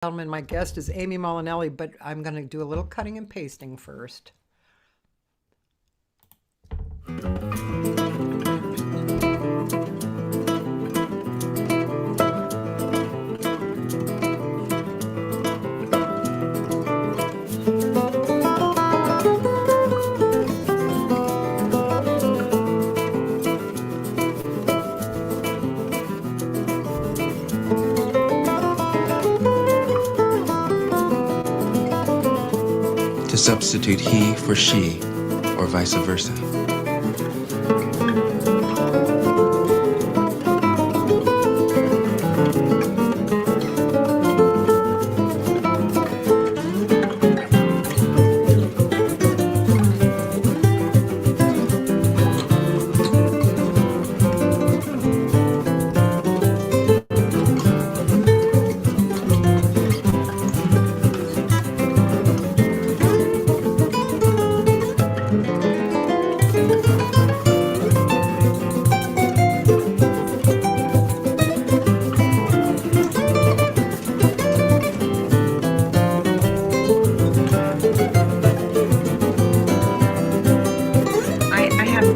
Gentlemen, my guest is Ami Molinelli, but I'm going to do a little cutting and pasting first. To substitute he for she, or vice versa. I have.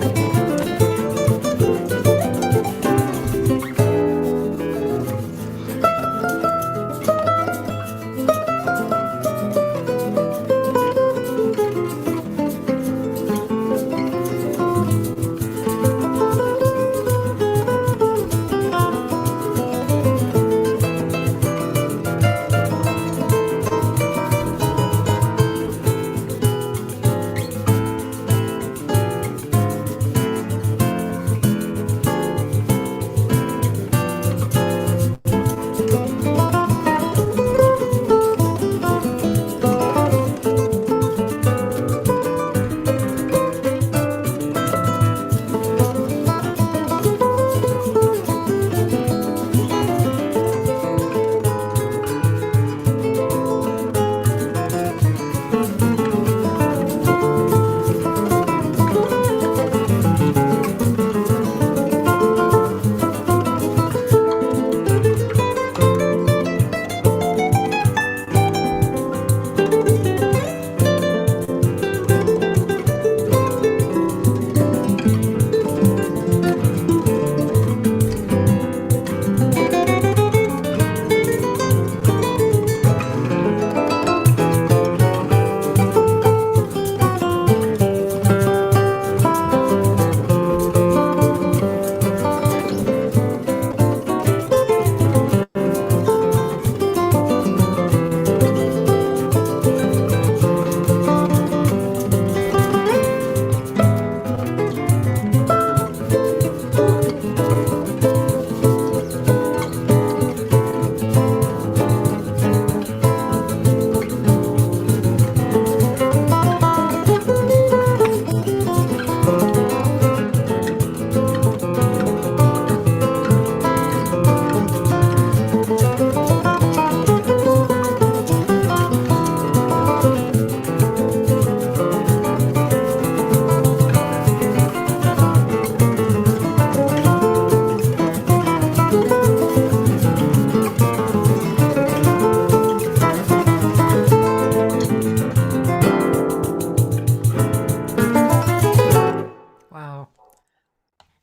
Wow,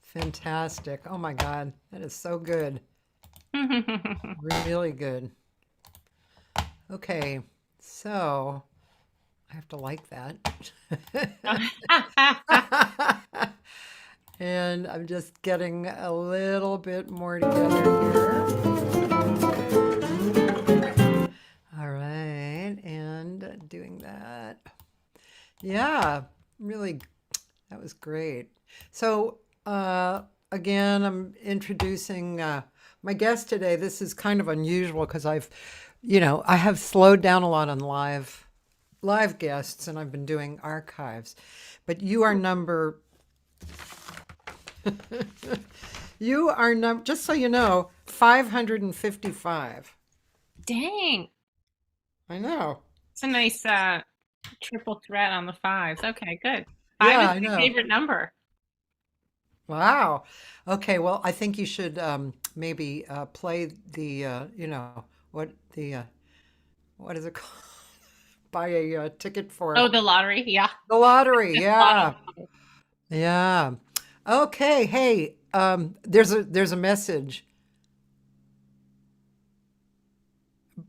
fantastic. Oh my God, that is so good. Really good. Okay, so I have to like that. And I'm just getting a little bit more together here. All right, and doing that. Yeah, really, that was great. So, again, I'm introducing my guest today. This is kind of unusual because I have slowed down a lot on live guests, and I've been doing archives. But you are number, just so you know, 555. Dang, I know. it's a nice triple threat on the fives. Okay, good. Five Yeah, is I my know. favorite number. Wow. Okay, well, I think you should maybe play the, what the what is it called? Buy a ticket Oh, for the lottery. Yeah. the lottery. Lotto. Yeah. Yeah. Okay. Hey, there's a message.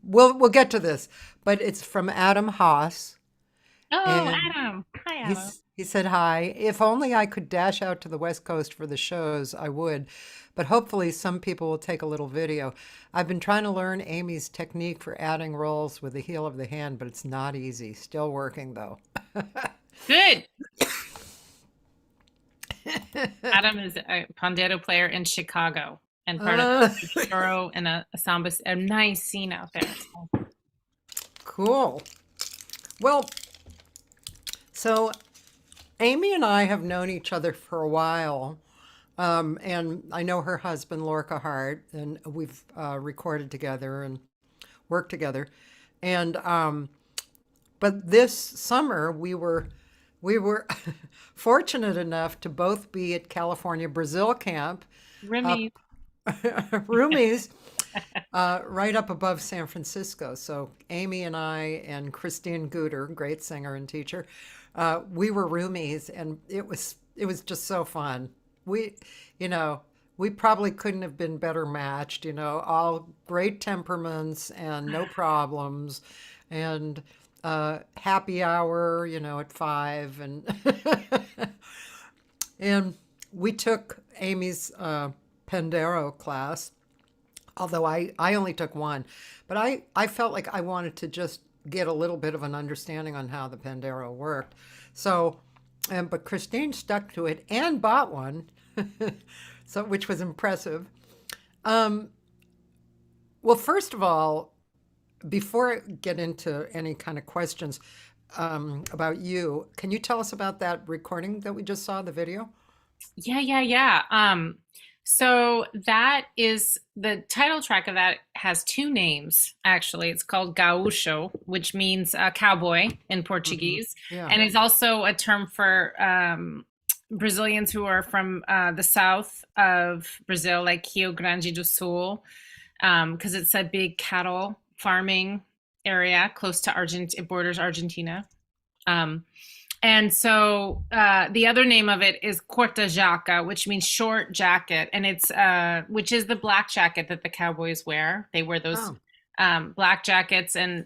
We'll get to this, but it's from Adam Haas, Oh, and Adam. Hi, Adam. he said hi. If only I could dash out to the West Coast for the shows, I would. But hopefully some people will take a little video. I've been trying to learn Amy's technique for adding rolls with the heel of the hand, but it's not easy. Still working though. Good. Adam is a pandero player in Chicago and part of Uh, the Choro and a samba, a nice scene out there. So, cool. Well, so Amy and I have known each other for a while. And I know her husband, Lorca Hart, and we've recorded together and worked together. And but this summer we were fortunate enough to both be at California Brazil camp up Remy. roomies right up above San Francisco. So Amy and I and Christine Guter, great singer and teacher, we were roomies, and it was just so fun. We, you know, we probably couldn't have been better matched. All great temperaments and no problems, and happy hour, at 5, and and we took Amy's Pandero class, although I only took one, but I felt like I wanted to just get a little bit of an understanding on how the Pandero worked. So, but Christine stuck to it and bought one, so which was impressive. Um, well, first of all, before I get into any kind of questions about you, can you tell us about that recording that we just saw, the video? Yeah. So that is the title track of that has two names, actually. It's called Gaúcho, which means cowboy in Hmm. Portuguese. Yeah. And it's also a term for Brazilians who are from the south of Brazil, like Rio Grande do Sul, because it's a big cattle farming area close to It borders Argentina. Um, and so the other name of it is corta jaca, which means short jacket, and it's which is the black jacket that the cowboys wear. They wear those Oh. black jackets and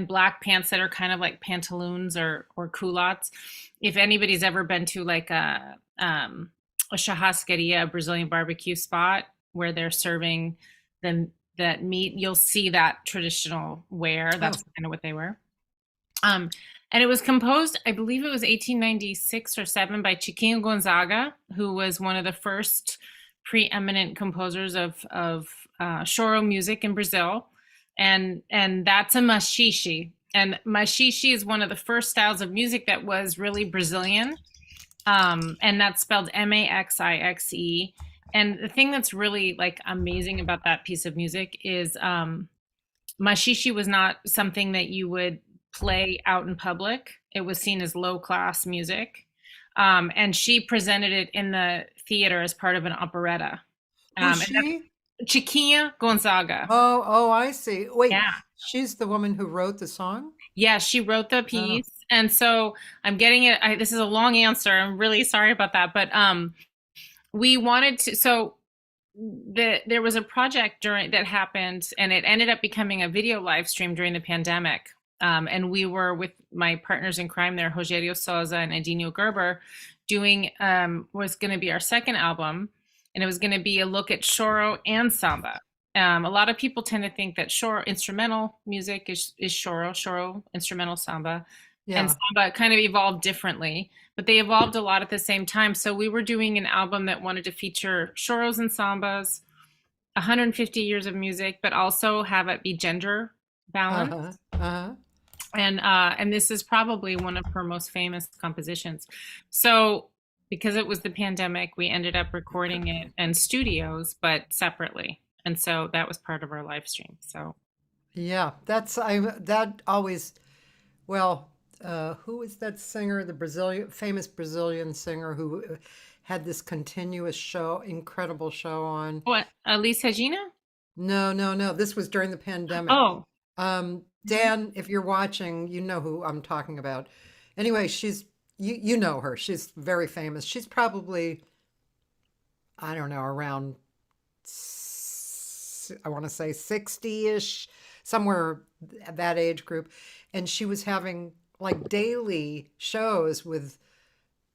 black pants that are kind of like pantaloons or culottes. If anybody's ever been to like a churrascaria, a Brazilian barbecue spot where they're serving them that meat, you'll see that traditional wear. Oh. That's kind of what they wear. Um, and it was composed, I believe it was 1896 or 7 by Chiquinho Gonzaga, who was one of the first preeminent composers of choro music in Brazil. And that's a machixe. And machixe is one of the first styles of music that was really Brazilian. And that's spelled Maxixe. And the thing that's really like amazing about that piece of music is machixe was not something that you would play out in public. It was seen as low class music. And she presented it in the theater as part of an operetta. Who's And that's she? Chiquinha Gonzaga. Oh, I see. Wait, Yeah. she's the woman who wrote the song? Yeah, she wrote the Oh. piece. And so I'm getting it. This is a long answer. I'm really sorry about that. But we wanted to, so there was a project during that happened, and it ended up becoming a video live stream during the pandemic. And we were with my partners in crime there, Rogerio Souza and Edinho Gerber, doing was going to be our second album, and it was going to be a look at choro and samba. A lot of people tend to think that choro instrumental music is choro instrumental samba, and Yeah. samba kind of evolved differently, but they evolved a lot at the same time. So we were doing an album that wanted to feature choros and sambas, 150 years of music, but also have it be gender balanced. Uh-huh. Uh-huh. And this is probably one of her most famous compositions. So because it was the pandemic, we ended up recording it in studios, but separately. And so that was part of our live stream. So Yeah, that always, well, who is that singer, the famous Brazilian singer who had this continuous show, incredible show on? what, Elise Regina? No, no, no. This was during the pandemic. Oh, Dan, if you're watching, you know who I'm talking about. Anyway, you know her. She's very famous. She's probably, I don't know, around I want to say 60-ish, somewhere that age group. And she was having like daily shows with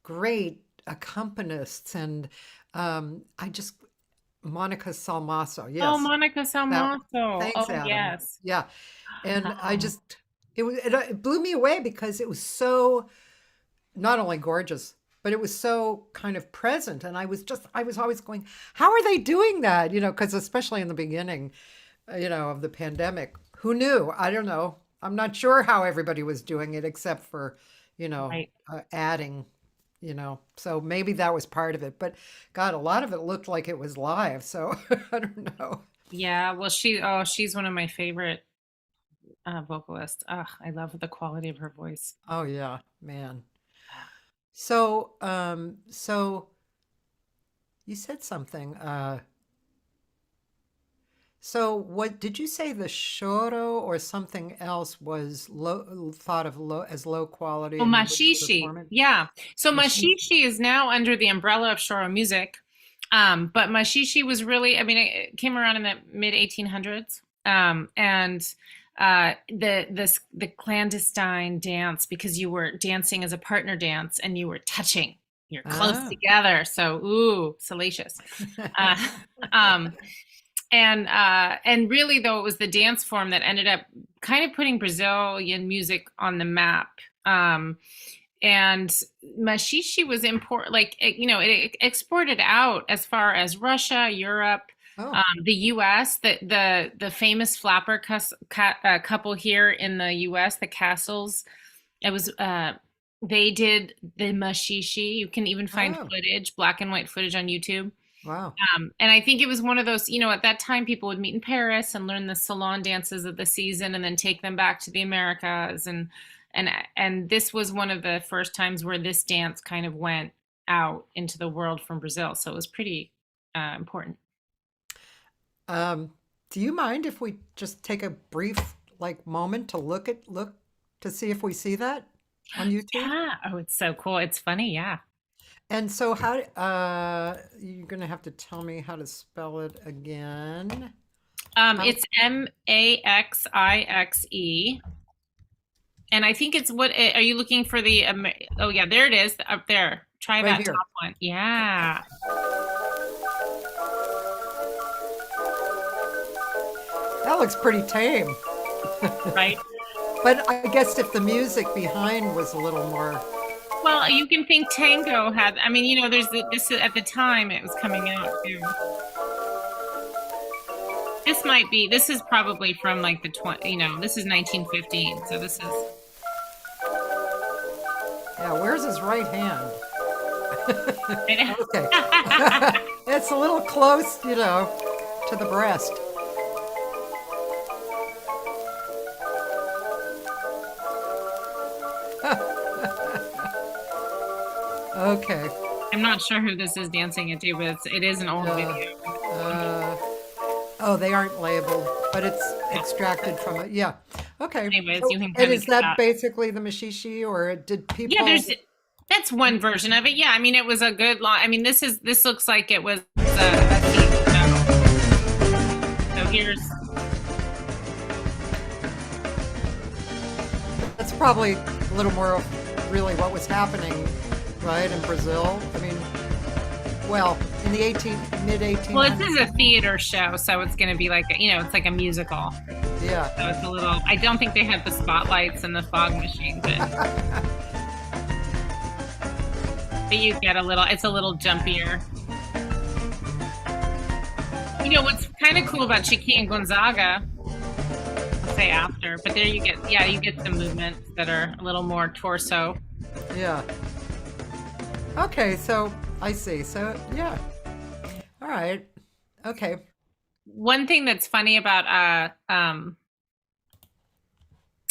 great accompanists and I just Monica Salmaso. Oh, Yes. Monica That Salmaso. thanks, Oh, Adam. yes. Yeah. And I just it blew me away because it was so not only gorgeous, but it was so kind of present. And I was always going, how are they doing that? Because especially in the beginning, of the pandemic, who knew? I don't know. I'm not sure how everybody was doing it except for, Right. adding, so maybe that was part of it. But God, a lot of it looked like it was live. So I don't know. Yeah. Well, she's one of my favorite vocalists. I love the quality of her voice. Oh, yeah, man. So you said something. So what did you say the Choro or something else was thought of as low quality Oh, and you wouldn't Mashishi. perform it? Yeah. So Machine. Mashishi is now under the umbrella of Choro music. But Mashishi was really, I mean, it came around in the mid 1800s. And the clandestine dance, because you were dancing as a partner dance and you were touching, you're close Ah. together. So, ooh, salacious. Uh, um, and really though it was the dance form that ended up kind of putting Brazilian music on the map. And Mashishi was like it exported out as far as Russia, Europe, Oh. the U.S. The famous flapper couple here in the U.S. the Castles. It was they did the Mashishi. You can even find Oh. footage, black and white footage on YouTube. Wow. And I think it was one of those, at that time people would meet in Paris and learn the salon dances of the season and then take them back to the Americas. And this was one of the first times where this dance kind of went out into the world from Brazil. So it was pretty important. Um, do you mind if we just take a brief like moment to look to see if we see that on YouTube? Yeah. Oh, it's so cool. It's funny. Yeah. And so you're gonna have to tell me how to spell it again. How It's Maxixe. And I think it's are you looking for the, oh yeah, there it is up there. Try right that here. top one. Yeah. That looks pretty tame. Right. But I guess if the music behind was a little more, Well, you can think tango had, I mean, there's this at the time it was coming out too. This is probably from like the this is 1915. So this is, yeah, where's his right hand? Okay. right? It's a little close, to the breast. Okay. I'm not sure who this is dancing it to, but it is an old video. Uh, oh, they aren't labeled, but it's extracted from it. Yeah. Okay. Anyways, So- you can and kind of is get that that. basically the Mashishi, or did people? Yeah, that's one version of it. Yeah, I mean, it was a good long. I mean, this looks like it was a so here's. That's probably a little more of really what was happening, right, in Brazil. I mean, well, in the mid 1800s. Well, this is a theater show, so it's going to be like it's like a musical. Yeah. So it's a little. I don't think they have the spotlights and the fog machines, but you get a little. It's a little jumpier. What's kind of cool about Chiqui and Gonzaga? I'll say after, but there you get some movements that are a little more torso. Yeah. Okay, so I see. So yeah. All right. Okay. One thing that's funny about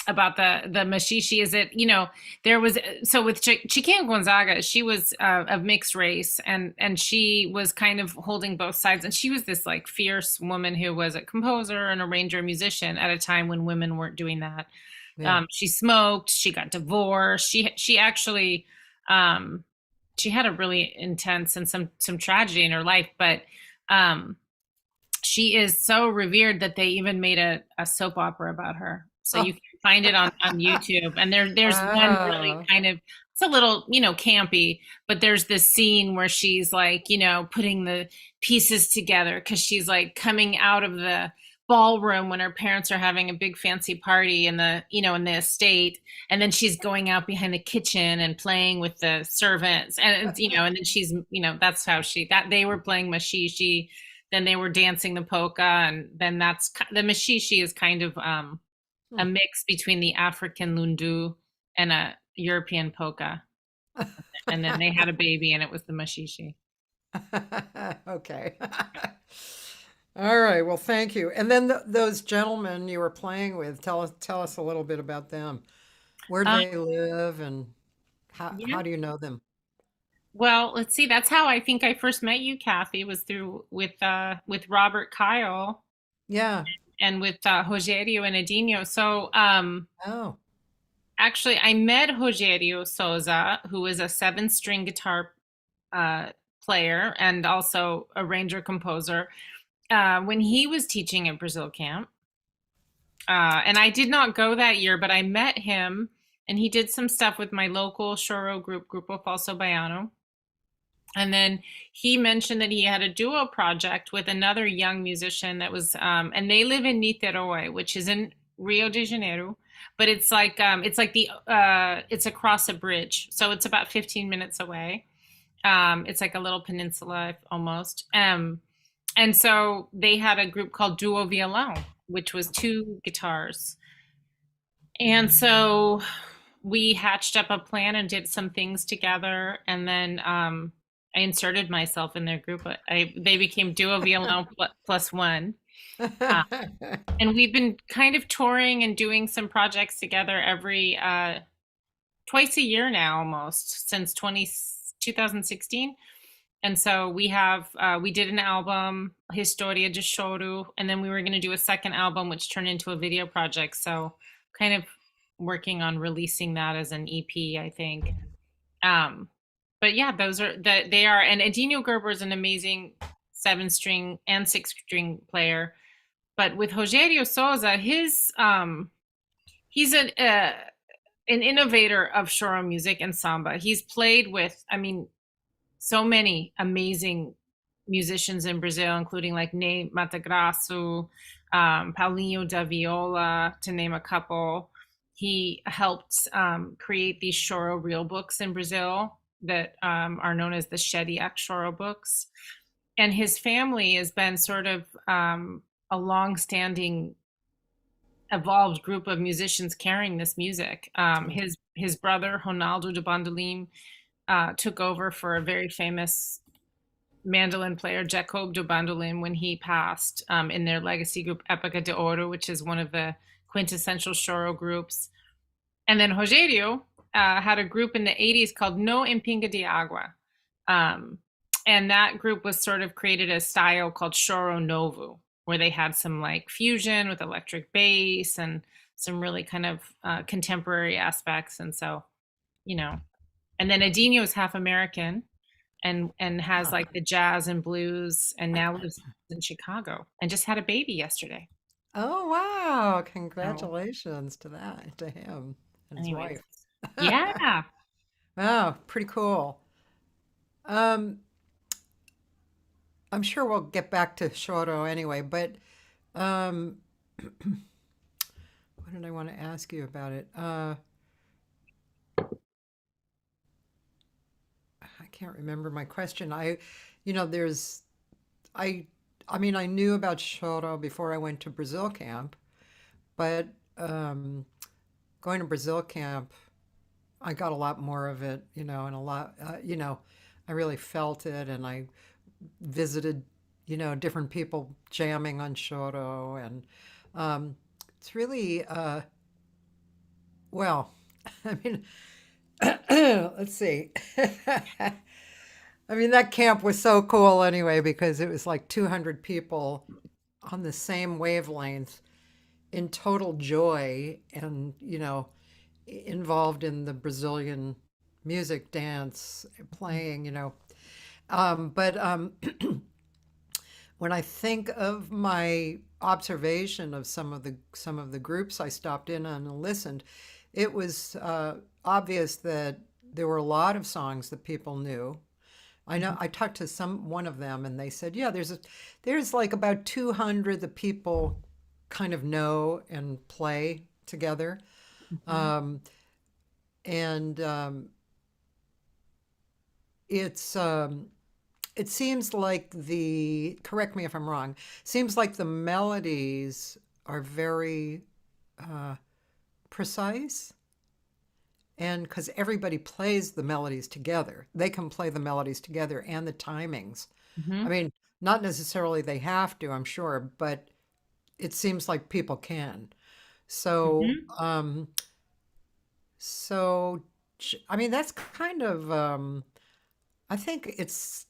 about the machixe is that, there was, so with Chiquinha Gonzaga, she was of mixed race, and she was kind of holding both sides, and she was this like fierce woman who was a composer, an arranger, musician at a time when women weren't doing that. Yeah. She smoked, she got divorced, she actually she had a really intense and some tragedy in her life, but she is so revered that they even made a soap opera about her. So Oh, you can find it on YouTube. And there's one really wow. kind of, it's a little, campy, but there's this scene where she's like, putting the pieces together because she's like coming out of the ballroom when her parents are having a big fancy party in the, in the estate. And then she's going out behind the kitchen and playing with the servants. And, and then she's, that's how that they were playing machixe, then they were dancing the polka, and then that's the machixe is kind of a mix between the African lundu and a European polka. And then they had a baby, and it was the machixe. Okay. All right. Well, thank you. And then those gentlemen you were playing with, tell us a little bit about them. Where do Um, they live, and yeah. how do you know them? Well, let's see. That's how I think I first met you, Cathy, was through with Robert Kyle Yeah. and with Rogerio and Edinho. So Oh. actually, I met Rogerio Souza, who is a seven-string guitar uh, player and also arranger composer, when he was teaching at Brazil Camp. And I did not go that year, but I met him, and he did some stuff with my local Choro group, Grupo Falso Baiano. And then he mentioned that he had a duo project with another young musician that was, and they live in Niterói, which is in Rio de Janeiro, but it's like it's across a bridge, so it's about 15 minutes away. It's like a little peninsula almost. And so they had a group called Duo Violão, which was two guitars. And so we hatched up a plan and did some things together. And then I inserted myself in their group. They became Duo Violão plus one. And we've been kind of touring and doing some projects together every twice a year now, almost since 2016. And so we did an album, História de Choro, and then we were going to do a second album, which turned into a video project. So kind of working on releasing that as an EP, I think. But yeah, they are, and Edinho Gerber is an amazing 7-string and 6-string player. But with Rogerio Souza, he's an innovator of choro music and samba. He's played with, I mean, so many amazing musicians in Brazil, including like Ney Matogrosso, Paulinho da Viola, to name a couple. He helped create these choro reel books in Brazil that are known as the Shediac choro books. And his family has been sort of a long-standing, evolved group of musicians carrying this music. His brother, Ronaldo de Bandolim, took over for a very famous mandolin player, Jacob de Bandolim, when he passed, in their legacy group Época de Ouro, which is one of the quintessential choro groups. And then Rogerio had a group in the 80s called No Empinga de Agua. And that group was sort of created a style called Choro Novo, where they had some like fusion with electric bass and some really kind of contemporary aspects. And so, and then Edinho is half American and has like the jazz and blues, and now lives in Chicago and just had a baby yesterday. Oh, wow. So Congratulations to him and his anyways, wife. yeah. Wow, pretty cool. Um, I'm sure we'll get back to Choro anyway, but um, what did I want to ask you about it? I can't remember my question. There's, I, I mean, I knew about Choro before I went to Brazil camp, but um, going to Brazil camp, I got a lot more of it, and a lot, I really felt it, and I visited, different people jamming on Choro, and um, it's really, Well, I mean, let's see. I mean, that camp was so cool anyway because it was like 200 people on the same wavelength in total joy and, involved in the Brazilian music, dance, playing, but when I think of my observation of some of the groups I stopped in on and listened, it was obvious that there were a lot of songs that people knew. I know I talked to one of them and they said, yeah, there's like about 200 that people kind of know and play together. Mhm. Um, and it's it seems like correct me if I'm wrong, seems like the melodies are very uh, precise. And because everybody plays the melodies together, they can play the melodies together and the timings. I Mhm. mean, not necessarily they have to, I'm sure, but it seems like people can. So, Mhm. so I mean, that's kind of, I think it's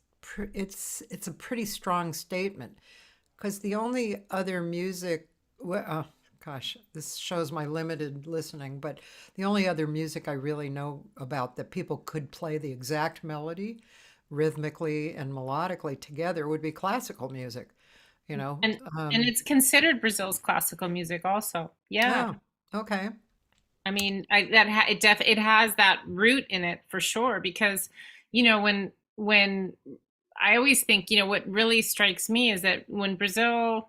a pretty strong statement because the only other music, gosh, this shows my limited listening, but the only other music I really know about that people could play the exact melody rhythmically and melodically together would be classical music, you know. And it's considered Brazil's classical music also. Yeah. Oh, okay. I mean, it has that root in it for sure because when I always think, what really strikes me is that when Brazil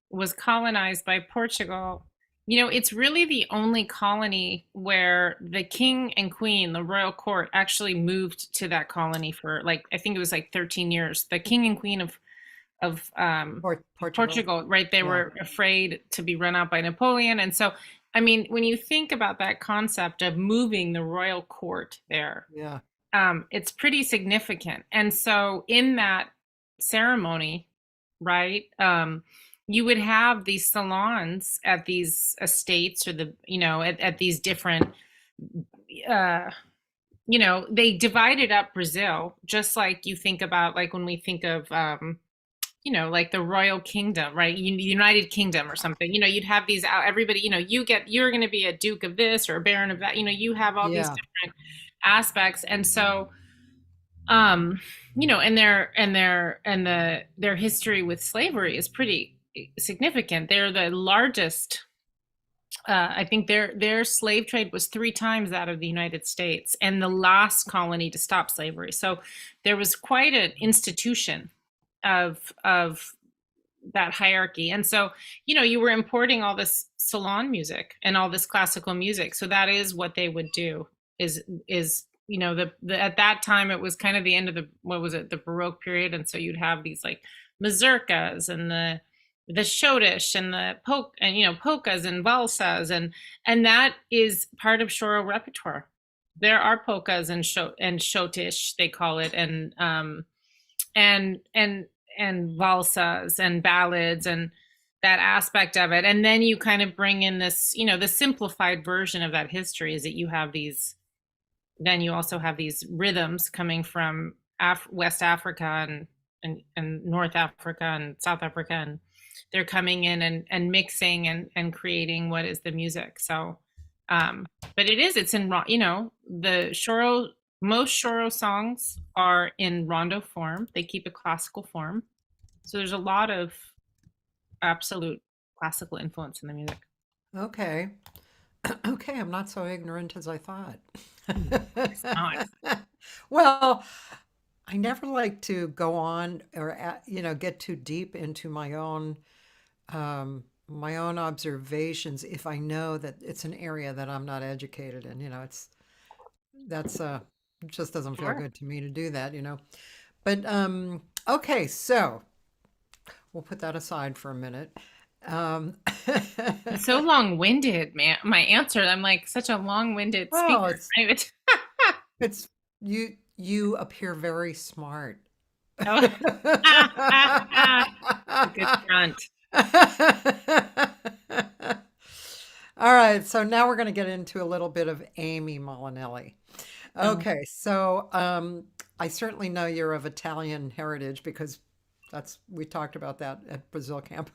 was colonized by Portugal, it's really the only colony where the king and queen, the royal court, actually moved to that colony for like I think it was like 13 years. The king and queen of Portugal. Portugal, right? They Yeah, were afraid to be run out by Napoleon. And so, I mean, when you think about that concept of moving the royal court there, yeah. it's pretty significant. And so, in that ceremony, right, you would have these salons at these estates or at these different, uh, they divided up Brazil, just like you think about, like when we think of, like the royal kingdom, right? United Kingdom or something. You'd have these out. Everybody, you're going to be a duke of this or a baron of that. You have all these Yeah. different aspects, and so, um, their history with slavery is pretty significant. They're the largest. I think their slave trade was 3 times that of the United States, and the last colony to stop slavery. So there was quite an institution of that hierarchy. And so, you were importing all this salon music and all this classical music. So that is what they would do is the at that time it was kind of the end of the what was it, the Baroque period. And so you'd have these like mazurkas and the schottische and the polkas and valsas and that is part of Choro repertoire. There are polkas and schottisch, they call it, and valsas and ballads and that aspect of it. And then you kind of bring in this, the simplified version of that history is that you have these, then you also have these rhythms coming from West Africa and North Africa and South Africa, and they're coming in and mixing and creating what is the music. So, but it's in, the Choro, most Choro songs are in rondo form. They keep a classical form. So there's a lot of absolute classical influence in the music. Okay. Okay, I'm not so ignorant as I thought. It's not. Well, I never like to go on or get too deep into my own observations if I know that it's an area that I'm not educated in. That's it just doesn't feel Sure. good to me to do that. But okay, so we'll put that aside for a minute. Um, It's so long-winded, man. My answer, I'm like such a long-winded well, speaker. it's Right? it's you appear very smart. Oh. It's a good front. All right, so now we're going to get into a little bit of Amy Molinelli. Oh, Okay, so I certainly know you're of Italian heritage because that's we talked about that at Brazil camp.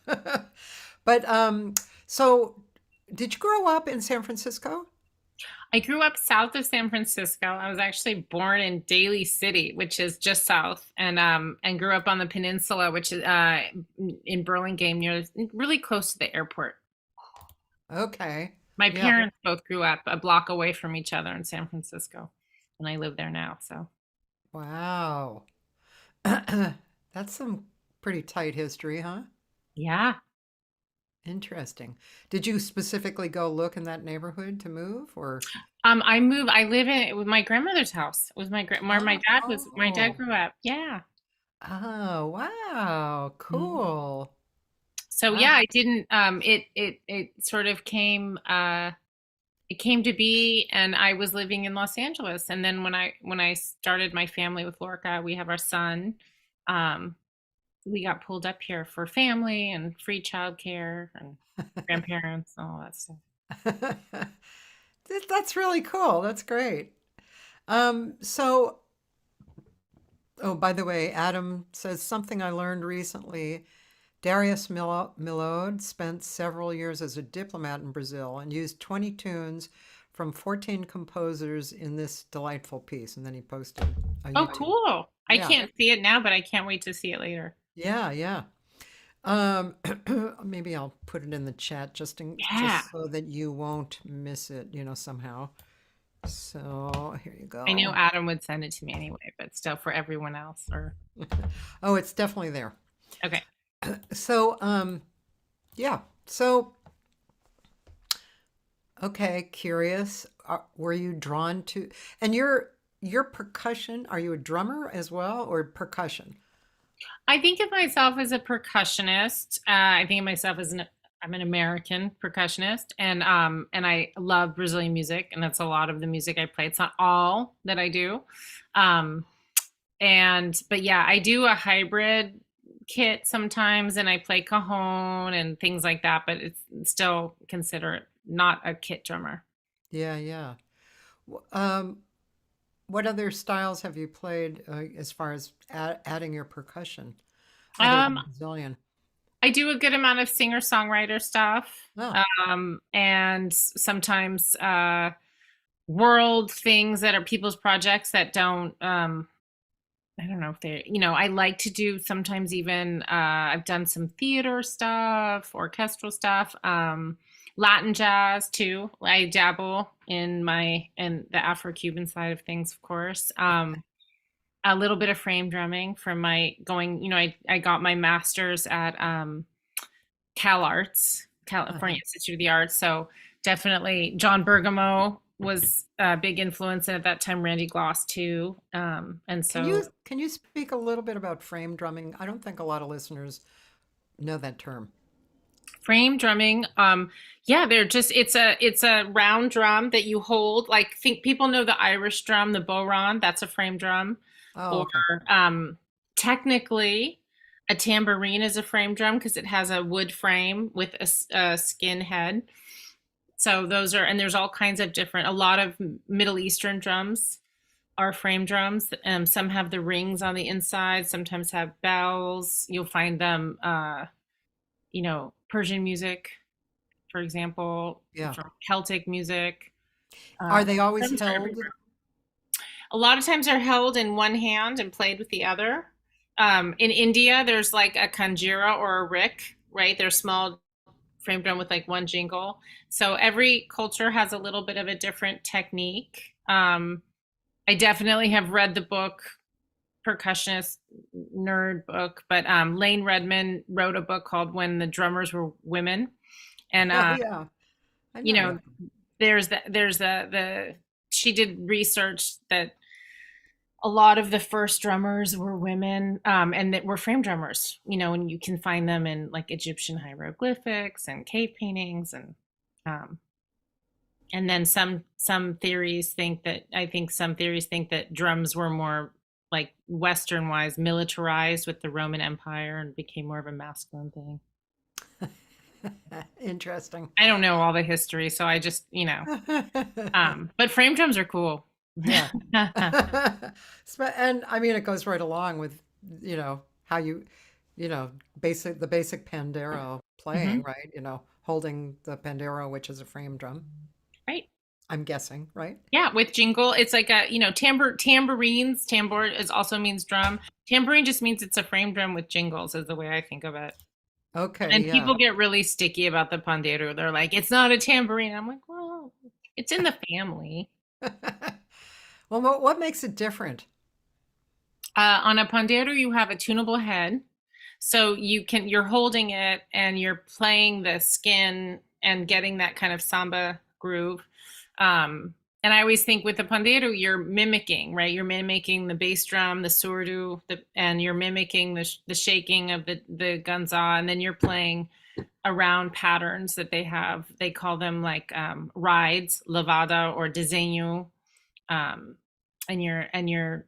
But so did you grow up in San Francisco? I grew up south of San Francisco. I was actually born in Daly City, which is just south, and grew up on the peninsula, which is in Burlingame, near really close to the airport. Okay. My Yeah. parents both grew up a block away from each other in San Francisco, and I live there now. So Wow. That's some pretty tight history, huh? yeah. Interesting. Did you specifically go look in that neighborhood to move or? I moved. I live in with my grandmother's house. It was where my dad was. My dad Oh. grew up. Yeah. Oh, wow. Mhm. Cool. So Wow. yeah, I didn't. It sort of came. It came to be, and I was living in Los Angeles. And then when I started my family with Lorca, we have our son. Um, we got pulled up here for family and free childcare and grandparents and all that stuff. That's really cool. That's great. So, oh, by the way, Adam says something I learned recently. Darius Milhaud spent several years as a diplomat in Brazil and used 20 tunes from 14 composers in this delightful piece. And then he posted a Oh, YouTube. cool! I Yeah, can't see it now, but I can't wait to see it later. yeah, yeah. Um, maybe I'll put it in the chat Yeah, just so that you won't miss it, somehow. So here you I knew go. Adam would send it to me anyway, but still for everyone else. Or Oh, it's definitely there. okay. So, yeah. So, okay, curious. Were you drawn to, and your percussion, are you a drummer as well or percussion? I think of myself as a percussionist. I think of myself as I'm an American percussionist, and I love Brazilian music, and that's a lot of the music I play. It's not all that I do, um, and but yeah, I do a hybrid kit sometimes, and I play cajon and things like that. But it's still considered not a kit drummer. Yeah, yeah. What other styles have you played as far as adding your percussion other Um, than Brazilian? I do a good amount of singer-songwriter stuff, Oh, and sometimes world things that are people's projects that don't. I don't know if they, I like to do sometimes even. I've done some theater stuff, orchestral stuff, Latin jazz too. I dabble in the Afro-Cuban side of things, of course. A little bit of frame drumming from my going. I got my master's at Cal Arts, California uh-huh. Institute of the Arts. So definitely John Bergamo was a big influence, and at that time Randy Gloss too. And so Can you speak a little bit about frame drumming? I don't think a lot of listeners know that term. frame drumming, yeah, they're just it's a round drum that you hold. Like think people know the Irish drum, the bodhrán, that's a frame drum, Oh, or okay. technically a tambourine is a frame drum because it has a wood frame with a skin head. So those are, and there's all kinds of different, a lot of Middle Eastern drums are frame drums. Some have the rings on the inside, sometimes have bells. You'll find them, Persian music, for example, Yeah. from Celtic music. Are they always Drums are held? everywhere. A lot of times they're held in one hand and played with the other. In India, there's like a kanjira or a rick, right? They're small frame drum with like one jingle. So every culture has a little bit of a different technique. I definitely have read the book, percussionist nerd book, but Lane Redman wrote a book called When the Drummers Were Women. And, Oh, yeah. I you know know, that. there's the she did research that a lot of the first drummers were women, and that were frame drummers, and you can find them in like Egyptian hieroglyphics and cave paintings, um, and then some theories think that drums were more like Western wise militarized with the Roman Empire and became more of a masculine thing. Interesting. I don't know all the history, so I just, but frame drums are cool. Yeah. And I mean, it goes right along with, how you know, the basic pandero playing, Mhm. right? Holding the pandero, which is a frame drum, Right. I'm guessing, right? Yeah, with jingle, it's like a, tambourines. Tambour is also means drum. Tambourine just means it's a frame drum with jingles, is the way I think of it. Okay, And yeah. people get really sticky about the pandero. They're like, it's not a tambourine. I'm like, well, it's in the family. Well, what makes it different? On a pandero, you have a tunable head, so you're holding it and you're playing the skin and getting that kind of samba groove. And I always think with the pandero, you're mimicking, right? You're mimicking the bass drum, the surdo, and you're mimicking the shaking of the ganza, and then you're playing around patterns that they have. They call them like rides, lavada or diseño, um, and you're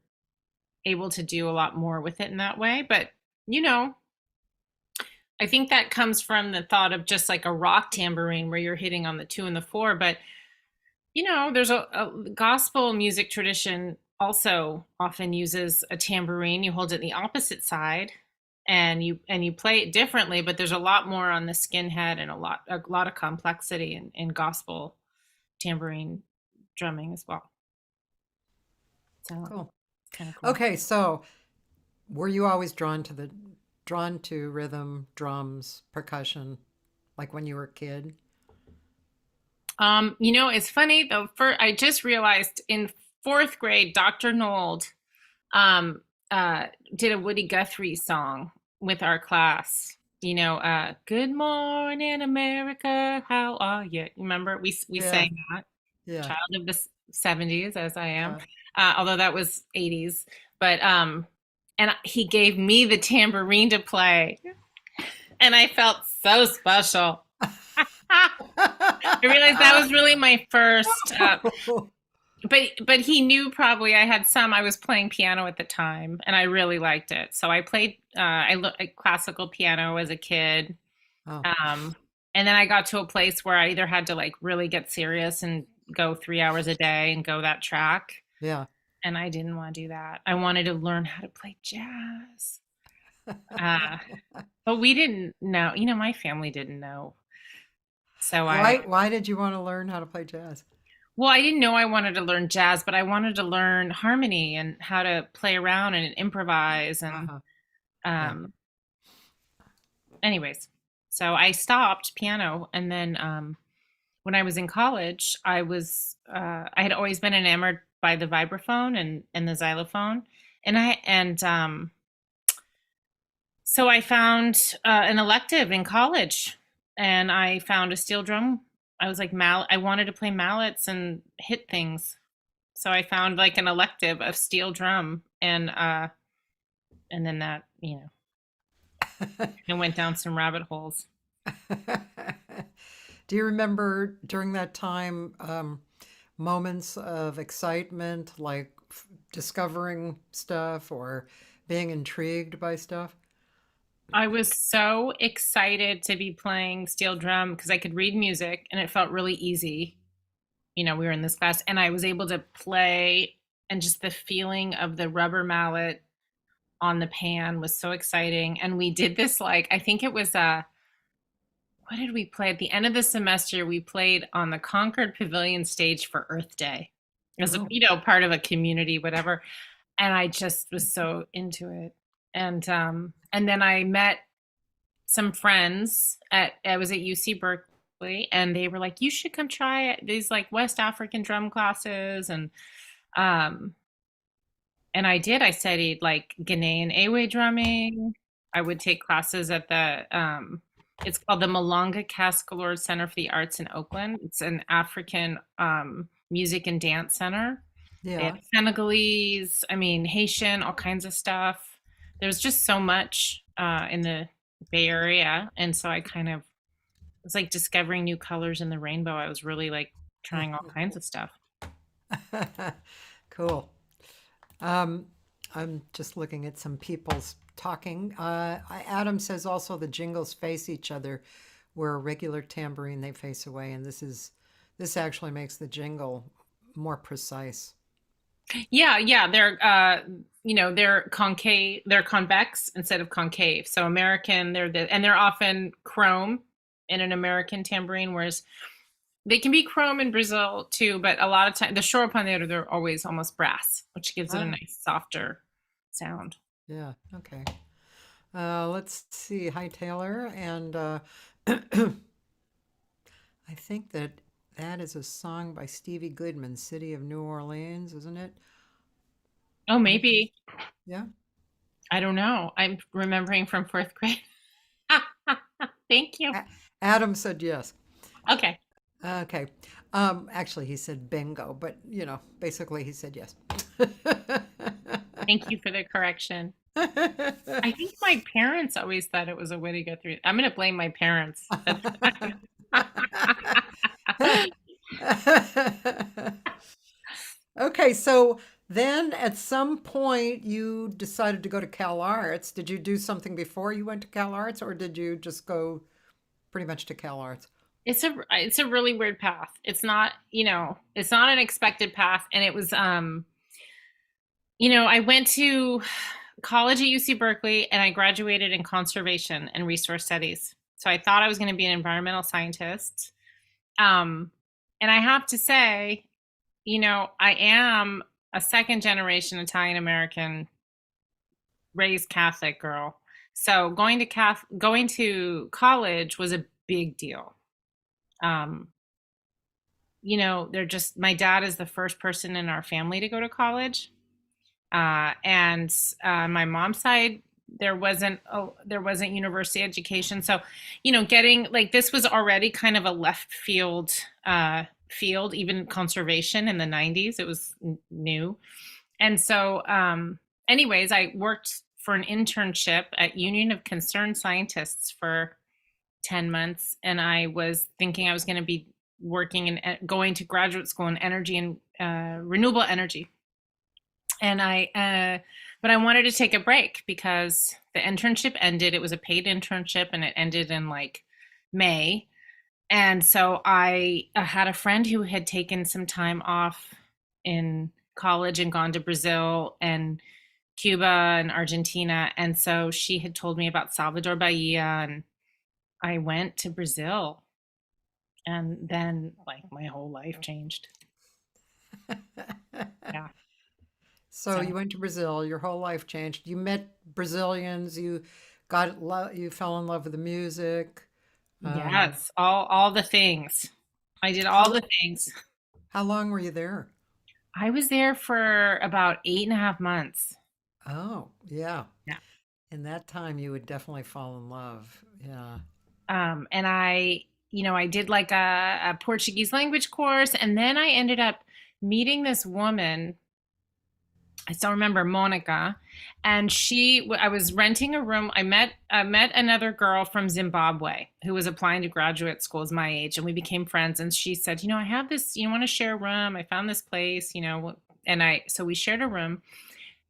able to do a lot more with it in that way. But you know, I think that comes from the thought of just like a rock tambourine where you're hitting on the 2 and the 4. But there's a gospel music tradition also often uses a tambourine. You hold it the opposite side, and you play it differently, but there's a lot more on the skinhead and a lot of complexity in gospel tambourine drumming as well. So Cool. it's kind of cool. Okay, so were you always drawn to rhythm, drums, percussion, like when you were a kid? It's funny though. I just realized in fourth grade, Dr. Nold um, did a Woody Guthrie song with our class. Good morning, America. How are you? Remember, we Yeah, sang that. yeah, Child of the '70s, as I am, yeah. although that was '80s. But and he gave me the tambourine to play, and I felt so special. I realized that was really my first. But he knew probably I had some. I was playing piano at the time, and I really liked it. So I played. I looked at classical piano as a kid, Oh, um, and then I got to a place where I either had to like really get serious and go 3 hours a day and go that track, yeah. and I didn't want to do that. I wanted to learn how to play jazz. Uh, but we didn't know. My family didn't know. So Why did you want to learn how to play jazz? well, I didn't know I wanted to learn jazz, but I wanted to learn harmony and how to play around and improvise. And Uh-huh. Yeah. um, anyways, so I stopped piano, and then when I was in college, I had always been enamored by the vibraphone and the xylophone, and so I found an elective in college, and I found a steel drum. I was like I wanted to play mallets and hit things, so I found like an elective of steel drum, and then that and went down some rabbit holes. Do you remember during that time moments of excitement, like discovering stuff or being intrigued by stuff? I was so excited to be playing steel drum because I could read music and it felt really easy. We were in this class and I was able to play, and just the feeling of the rubber mallet on the pan was so exciting. And we did this, like, I think it was what did we play at the end of the semester? We played on the Concord Pavilion stage for Earth Day as a Oh, part of a community, whatever. And I just was so into it. And then I met some friends I was at UC Berkeley, and they were like, you should come try these like West African drum classes. Um and I did. I studied like Ghanaian Ewe drumming. I would take classes at the it's called the Malanga Cascalor Center for the Arts in Oakland. It's an African music and dance center. They yeah. have Senegalese, I mean Haitian, all kinds of stuff. There's just so much in the Bay Area, and so I kind of was like discovering new colors in the rainbow. I was really like trying all kinds of stuff. Cool. Um, I'm just looking at some people's talking. Adam says also the jingles face each other where a regular tambourine they face away, and this actually makes the jingle more precise. Yeah, they're concave, they're convex instead of concave. So American, and they're often chrome in an American tambourine, whereas they can be chrome in Brazil too, but a lot of time the Choro pandeiro, they're always almost brass, which gives it a Ah, nice softer sound. yeah, okay. Let's see. Hi, Taylor. And I think that is a song by Stevie Goodman, City of New Orleans, isn't it? Oh, Let me, maybe. yeah. I don't know. I'm remembering from fourth grade. Thank you. Adam said yes. Okay. Okay. Actually, he said bingo, but basically he said yes. Thank you for the correction. I think my parents always thought it was a way to go through. I'm going to blame my parents. Okay, so then at some point you decided to go to Cal Arts. Did you do something before you went to Cal Arts, or did you just go pretty much to Cal Arts? It's a really weird path. It's not an expected path, and it was I went to college at UC Berkeley and I graduated in conservation and resource studies. So I thought I was going to be an environmental scientist. And I have to say, I am a second generation Italian American raised Catholic girl. So going to college was a big deal. Um, they're just my dad is the first person in our family to go to college. And my mom's side, there wasn't university education. So, getting like this was already kind of a left field, even conservation in the 90s. It was new. And so, anyways, I worked for an internship at Union of Concerned Scientists for 10 months. And I was thinking I was going to be working and going to graduate school in energy and renewable energy. And but I wanted to take a break because the internship ended. It was a paid internship and it ended in like May. And so I had a friend who had taken some time off in college and gone to Brazil and Cuba and Argentina. And so she had told me about Salvador Bahia, and I went to Brazil. And then like my whole life changed. Yeah. So you So went to Brazil, your whole life changed. You met Brazilians, you fell in love with the music. Um, yes, all the things. I did how all the lo- things. how long were you there? I was there for about 8.5 months. Oh, yeah. Yeah. In that time you would definitely fall in love. Yeah. And I did like a Portuguese language course, and then I ended up meeting this woman. I still remember Monica, and I was renting a room. I met another girl from Zimbabwe who was applying to graduate schools my age, and we became friends. And she said, I have this. You want to share a room? I found this place, and so we shared a room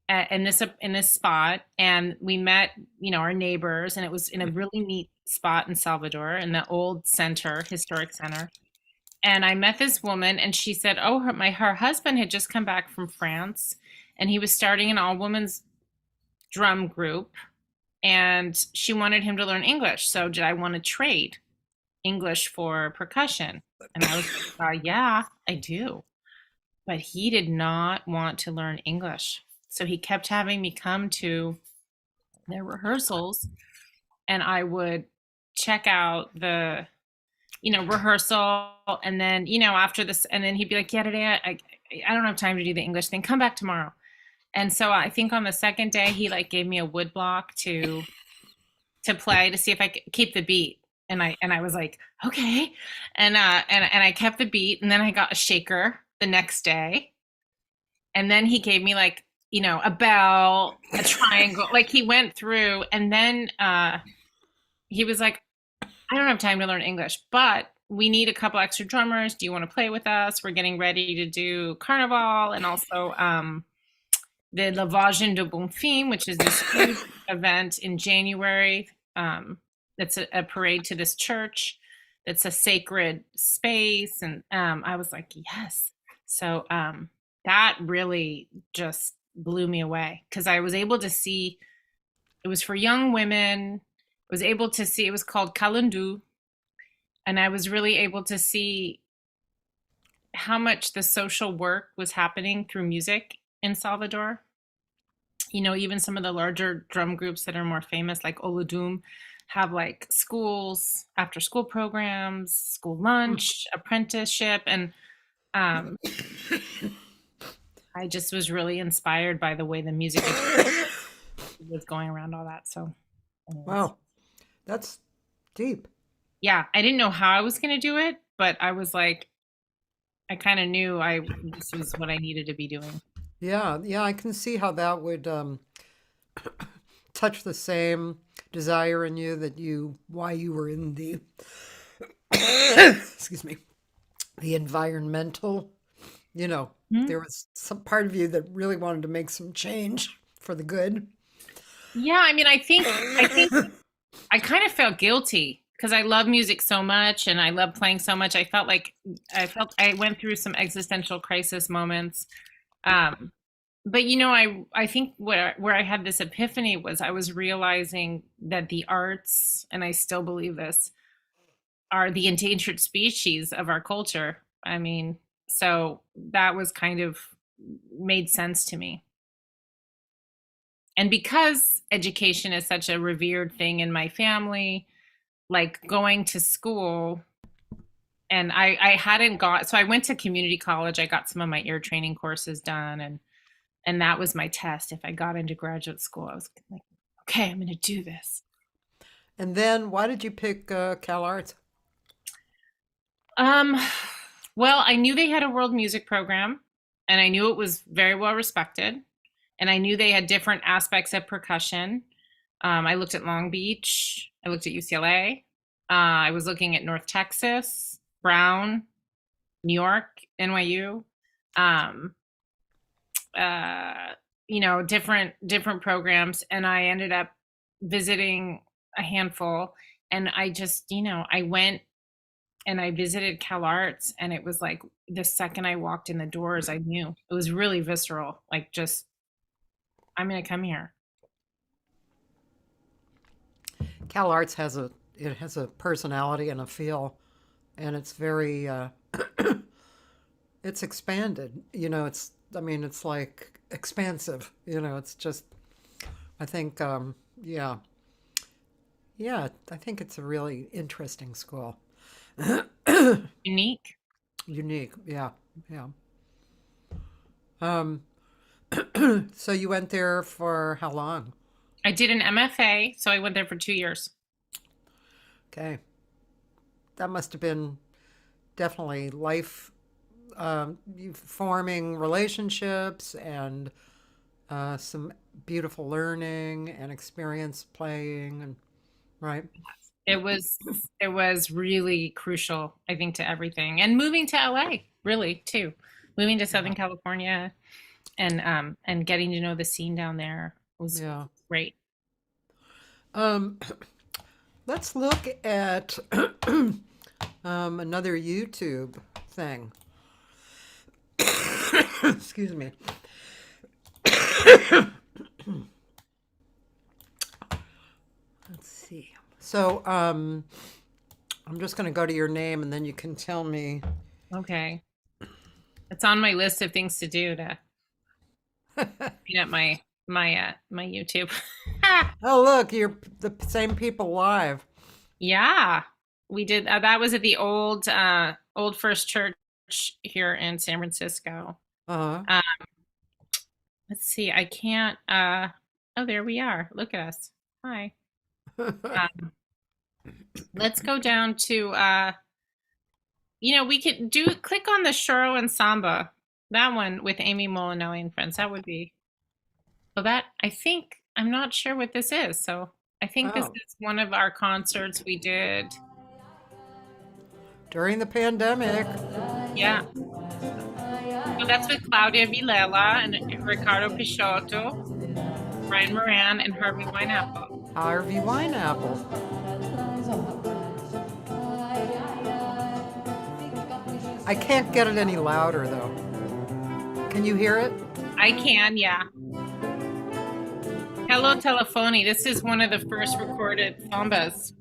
in this spot, and we met, our neighbors, and it was in a really neat spot in Salvador in the old historic center. And I met this woman, and she said, "Oh, her husband had just come back from France, and he was starting an all women's drum group, and she wanted him to learn English. So did I want to trade English for percussion?" And I was like, "Yeah, I do." But he did not want to learn English, so he kept having me come to their rehearsals, and I would check out the rehearsal, and then after this, and then he'd be like, "Yeah, today I don't have time to do the English thing, come back tomorrow." And so I think on the second day he like gave me a wood block to play to see if I could keep the beat, and I was like, okay. And I kept the beat, and then I got a shaker the next day, and then he gave me like a bell, a triangle, like he went through, and then he was like, "I don't have time to learn English, but we need a couple extra drummers. Do you want to play with us? We're getting ready to do Carnival, and also the Lavagem do Bonfim, which is this huge event in January. it's a parade to this church. It's a sacred space. And I was like, yes. So that really just blew me away, because I was able to see it was for young women. I was able to see, it was called Kalundu. And I was really able to see how much the social work was happening through music in Salvador. You know, even some of the larger drum groups that are more famous, like Oludum, have like schools, after school programs, school lunch, apprenticeship. And I just was really inspired by the way the music was going around all that. So, anyways. Wow, that's deep. Yeah, I didn't know how I was going to do it, but I was like, I kind of knew this was what I needed to be doing. Yeah, yeah, I can see how that would touch the same desire in you that why you were in the, excuse me, the environmental, there was some part of you that really wanted to make some change for the good. Yeah, I mean, I think I kind of felt guilty because I love music so much and I love playing so much. I felt I went through some existential crisis moments. But I think where I had this epiphany was I was realizing that the arts, and I still believe this, are the endangered species of our culture. I mean, so that was kind of made sense to me. And because education is such a revered thing in my family, like going to school, and I hadn't so I went to community college. I got some of my ear training courses done, and that was my test. If I got into graduate school, I was like, okay, I'm going to do this. And then why did you pick Cal Arts? Well, I knew they had a world music program, and I knew it was very well respected. And I knew they had different aspects of percussion. I looked at Long Beach. I looked at UCLA. I was looking at North Texas, Brown, New York, NYU. Different programs. And I ended up visiting a handful. And I just, I went and I visited Cal Arts. And it was like the second I walked in the doors, I knew. It was really visceral, like just, I'm going to come here. Cal Arts has a personality and a feel, and it's very it's expanded. It's like expansive. It's just I think I think it's a really interesting school. Unique. Unique, yeah, yeah. So you went there for how long? I did an MFA, so I went there for 2 years. Okay. That must have been definitely life, forming relationships and some beautiful learning and experience playing, and right? It was really crucial, I think, to everything. And moving to LA, really, too. Moving to Southern California and getting to know the scene down there was great. Let's look at another YouTube thing. Excuse me. Let's see. So I'm just going to go to your name, and then you can tell me. Okay. It's on my list of things to do to clean up my YouTube. Oh, look, you're the same people live. Yeah, we did. That was at the old First Church here in San Francisco. Uh-huh. Let's see. I can't. Oh, there we are. Look at us. Hi. Let's go down to. We could click on the Choro and Samba. That one with Ami Molinelli and friends. That would be. Well, that I'm not sure what this is. So I think this is one of our concerts we did during the pandemic. Yeah. So that's with Claudia Vilela and Ricardo Peixoto, Brian Moran, and Harvey Wineapple. Harvey Wineapple. I can't get it any louder though. Can you hear it? I can, yeah. Hello Telefone. This is one of the first recorded sambas.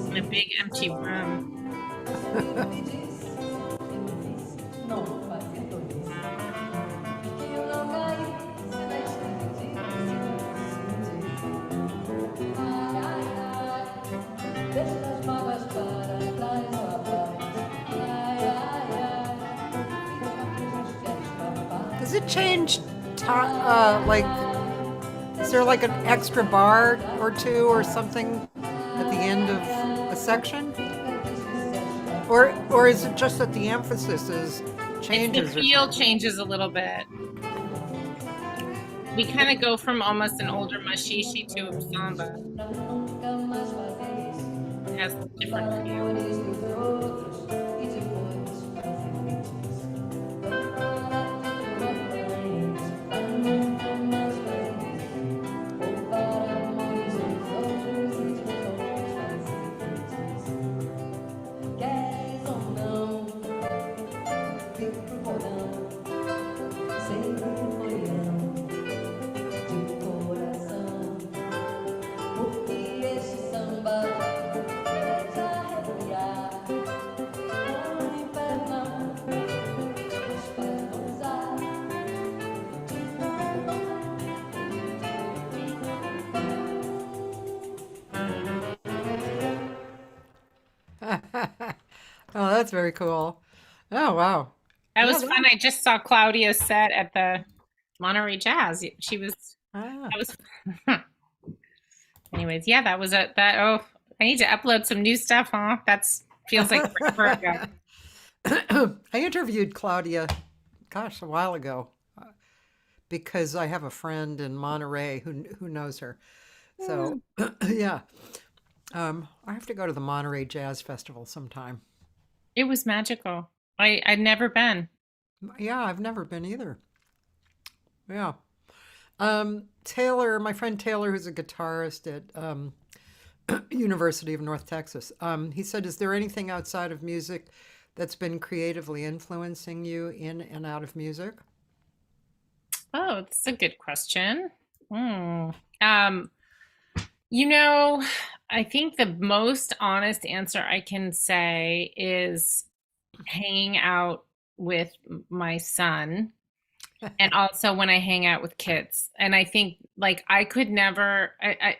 In a big empty room. Does it change like, is there like an extra bar or two or something at the end of a section? Or is it just that the emphasis changes? The feel changes a little bit. We kind of go from almost an older mashishi to a samba. It has different feel. Oh, that's very cool. Oh, wow. That was Yeah, fun. I just saw Claudia's set at the Monterey Jazz. She was, Ah. that was, anyways, yeah, that was oh, I need to upload some new stuff, huh? Feels like forever ago. I interviewed Claudia, gosh, a while ago, because I have a friend in Monterey who knows her. So, yeah, I have to go to the Monterey Jazz Festival sometime. It was magical. I'd never been. Yeah, I've never been either. Yeah. Taylor, my friend Taylor, who's a guitarist at University of North Texas, he said, "Is there anything outside of music that's been creatively influencing you in and out of music?" Oh, that's a good question. Hmm. Um, you know, I think the most honest answer I can say is hanging out with my son and also when I hang out with kids. And I think like I could never I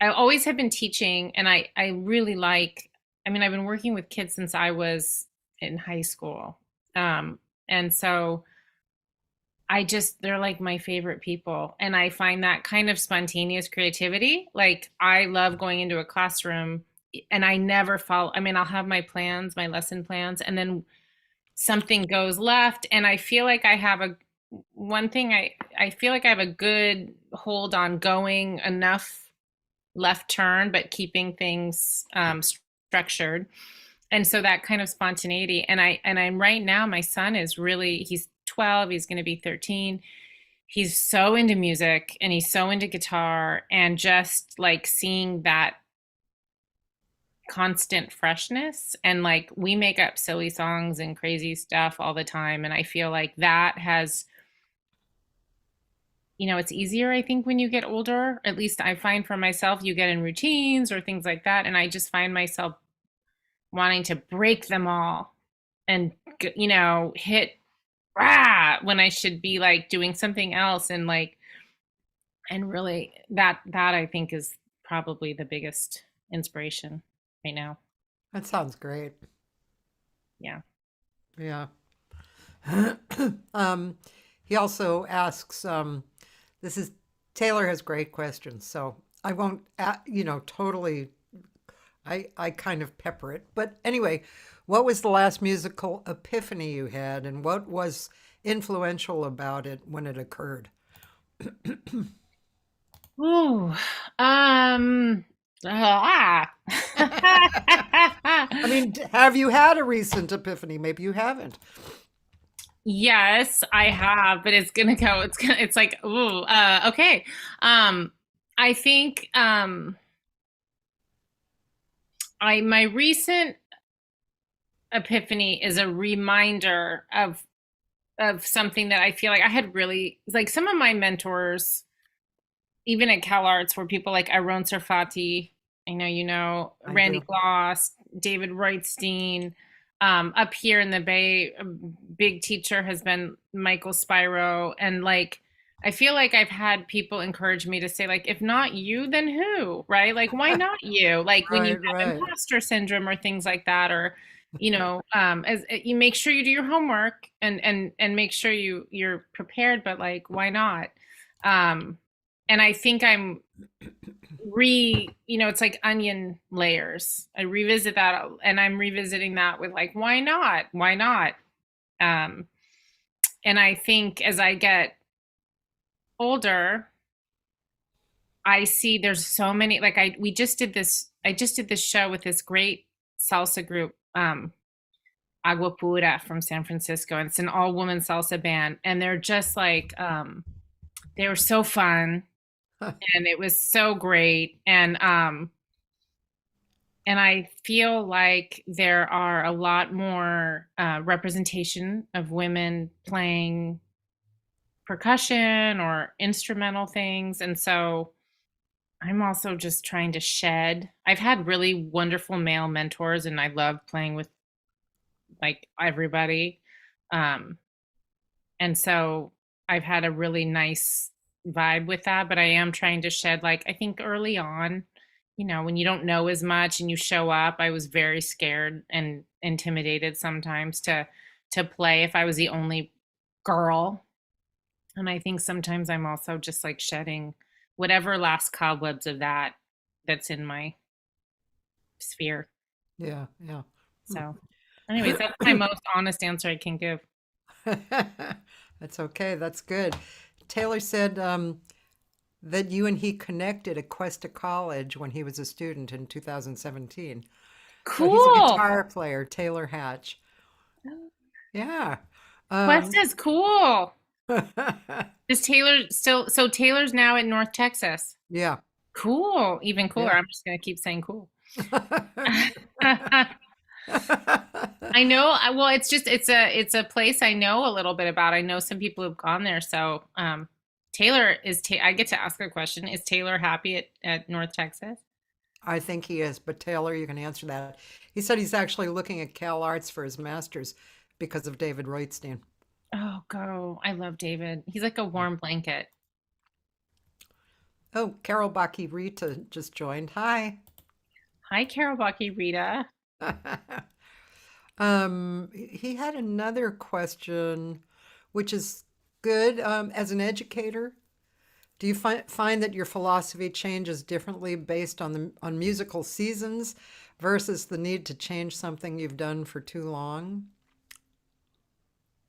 always have been teaching and I really like I mean I've been working with kids since I was in high school. And so they're like my favorite people. And I find that kind of spontaneous creativity. Like I love going into a classroom and I never follow, I mean, I'll have my plans, my lesson plans, and then something goes left. And I feel like I feel like I have a good hold on going enough left turn, but keeping things structured. And so that kind of spontaneity. And I'm right now, my son he's 12, he's going to be 13. He's so into music and he's so into guitar and just like seeing that constant freshness and like we make up silly songs and crazy stuff all the time. And I feel like that has, it's easier, I think, when you get older. At least I find for myself, you get in routines or things like that. And I just find myself wanting to break them all and, hit when I should be like doing something else. And like, And really, that I think is probably the biggest inspiration right now. That sounds great. Yeah. Yeah. um, he also asks, this is Taylor has great questions, so I won't, totally. I kind of pepper it, but anyway, what was the last musical epiphany you had, and what was influential about it when it occurred? Ooh. Um. Ah. I mean, have you had a recent epiphany? Maybe you haven't. Yes, I have, but it's gonna go. It's like, ooh. Okay. Um. I think. My recent epiphany is a reminder of something that I feel like I had really like some of my mentors, even at CalArts, were people like Aaron Sarfati. I know you know I Randy do. Gloss, David Reutstein. Up here in the Bay, a big teacher has been Michael Spyro, and like I feel like I've had people encourage me to say like, if not you, then who? Right? Like, why not you? Like when you Right, have right. imposter syndrome or things like that, or as you make sure you do your homework and make sure you're prepared, but like, why not? Um, and I think I'm it's like onion layers. I revisit that, and I'm revisiting that with like, why not? Why not? Um, and I think as I get older, I see there's so many like I just did this show with this great salsa group, Agua Pura from San Francisco, and it's an all woman salsa band, and they're just like they were so fun, and it was so great, and I feel like there are a lot more representation of women playing percussion or instrumental things. And so I'm also just trying to shed. I've had really wonderful male mentors, and I love playing with like everybody. Um, and so I've had a really nice vibe with that, but I am trying to shed, like, I think early on, when you don't know as much and you show up, I was very scared and intimidated sometimes to play if I was the only girl. And I think sometimes I'm also just like shedding whatever last cobwebs of that's in my sphere. Yeah, yeah. So anyways, that's my most honest answer I can give. That's okay. That's good. Taylor said that you and he connected at Cuesta College when he was a student in 2017. So he's a Cool. guitar player, Taylor Hatch. Yeah. Quest Um, is cool. Is Taylor still, so Taylor's now in North Texas? yeah. Cool. Even cooler. Yeah. I'm just gonna keep saying cool. I know. Well, it's a place I know a little bit about. I know some people who've gone there. So, Taylor I get to ask a question. Is Taylor happy at North Texas? I think he is, but Taylor, you can answer that. He said he's actually looking at Cal Arts for his master's because of David Reutstein. Oh, go. I love David. He's like a warm blanket. Oh, Carol Baki Rita just joined. Hi. Hi, Carol Bucky, Rita. He had another question, which is good. As an educator, do you find that your philosophy changes differently based on on musical seasons versus the need to change something you've done for too long?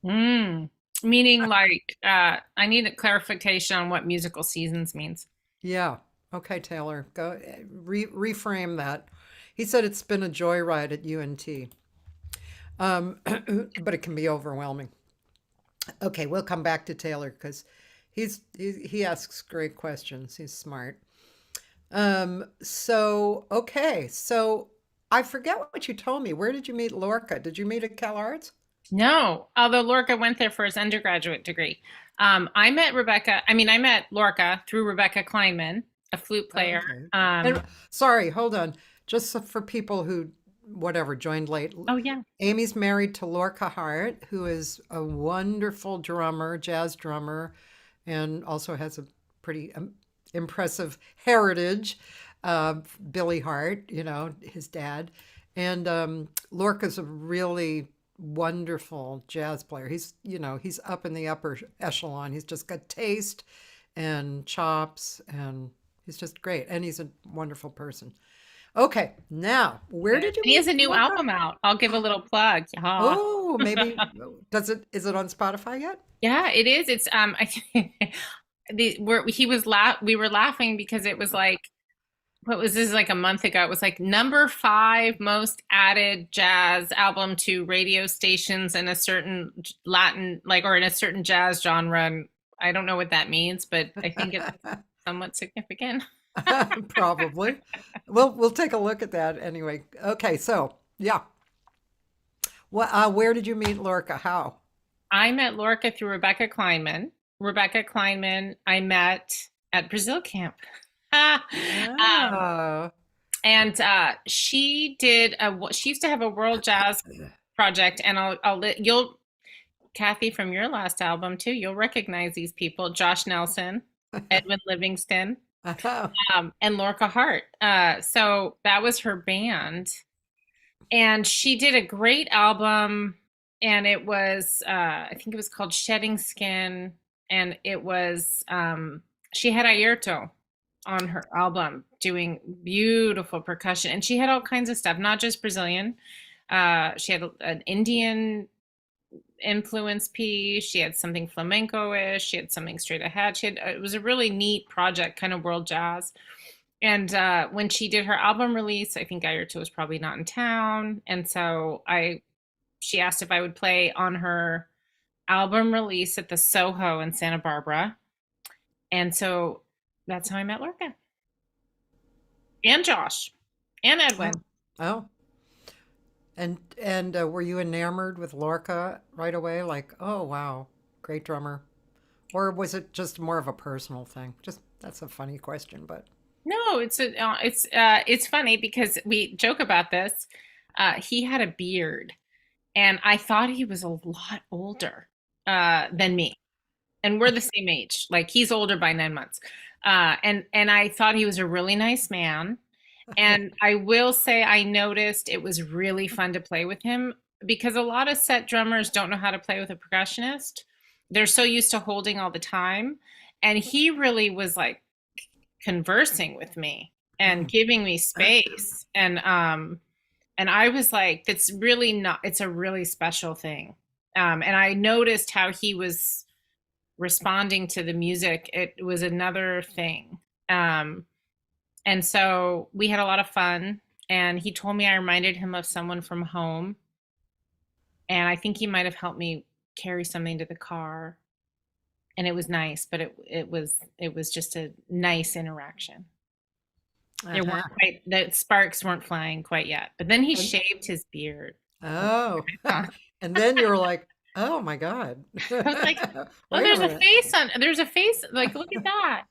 Meaning like, I need a clarification on what musical seasons means. Yeah. Okay, Taylor, go reframe that. He said it's been a joyride at UNT, but it can be overwhelming. Okay, we'll come back to Taylor because he asks great questions. He's smart. So I forget what you told me. Where did you meet Lorca? Did you meet at Cal Arts? No, although Lorca went there for his undergraduate degree. I met Lorca through Rebecca Kleinman, a flute player. Okay. And sorry, hold on. Just for people who, whatever, joined late. Oh yeah. Amy's married to Lorca Hart, who is a wonderful drummer, jazz drummer, and also has a pretty impressive heritage. Billy Hart, his dad. And Lorca's a really wonderful jazz player. He's up in the upper echelon. He's just got taste and chops, and he's just great. And he's a wonderful person. Okay, now, where did you He has meet a new Lorca? album out. I'll give a little plug. Yeah. Oh, maybe, is it on Spotify yet? Yeah, it is. It's we were laughing because it was like, what was this, like a month ago? It was like number 5 most added jazz album to radio stations in a certain Latin, like, or in a certain jazz genre. And I don't know what that means, but I think it's somewhat significant. Probably. We'll take a look at that anyway. Okay, so yeah. Where did you meet Lorca? How? I met Lorca through Rebecca Kleinman. Rebecca Kleinman, I met at Brazil camp. um, Ah, and she used to have a world jazz project, and you'll, Cathy, from your last album too, you'll recognize these people: Josh Nelson, Edwin Livingston, and Lorca Hart. So that was her band, and she did a great album, and it was I think it was called Shedding Skin, and it was she had Ayrto on her album doing beautiful percussion, and she had all kinds of stuff, not just Brazilian. She had an Indian influence piece, she had something flamenco-ish, she had something straight ahead. It was a really neat project, kind of world jazz. And when she did her album release, I think Ayrto was probably not in town, and so she asked if I would play on her album release at the Soho in Santa Barbara. And so that's how I met Lorca and Josh and oh, Edwin. oh. And were you enamored with Lorca right away? Like, oh wow, great drummer, or was it just more of a personal thing? Just that's a funny question, but No, it's funny because we joke about this. He had a beard, and I thought he was a lot older than me, and we're the same age. Like, he's older by 9 months, and I thought he was a really nice man. And I will say, I noticed it was really fun to play with him because a lot of set drummers don't know how to play with a percussionist. They're so used to holding all the time. And he really was like conversing with me and mm, giving me space. And I was like, that's really not, it's a really special thing. And I noticed how he was responding to the music. It was another thing. And so we had a lot of fun. And he told me I reminded him of someone from home. And I think he might have helped me carry something to the car. And it was nice, but it was just a nice interaction. There uh-huh. weren't quite, the sparks weren't flying quite yet. But then he And, shaved his beard. oh, I and then you were like, oh my God, was like, oh, wait a minute. there's a face, like, look at that.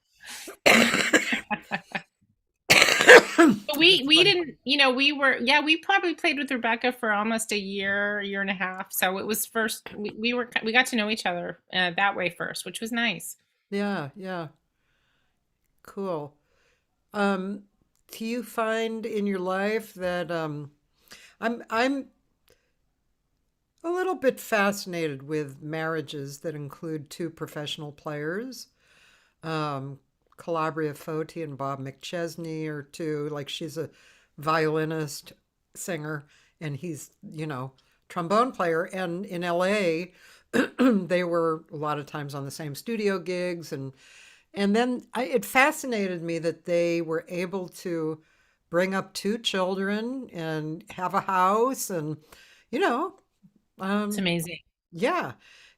But That's we funny. didn't, we probably played with Rebecca for almost a year and a half. So it was first, we got to know each other that way first, which was nice. Yeah, yeah, cool. Um, do you find in your life that I'm a little bit fascinated with marriages that include two professional players, um, Calabria Foti and Bob McChesney are two. Like she's a violinist, singer, and he's, trombone player. And in LA, they were a lot of times on the same studio gigs. And then it fascinated me that they were able to bring up two children and have a house and, you know, It's um, amazing. yeah,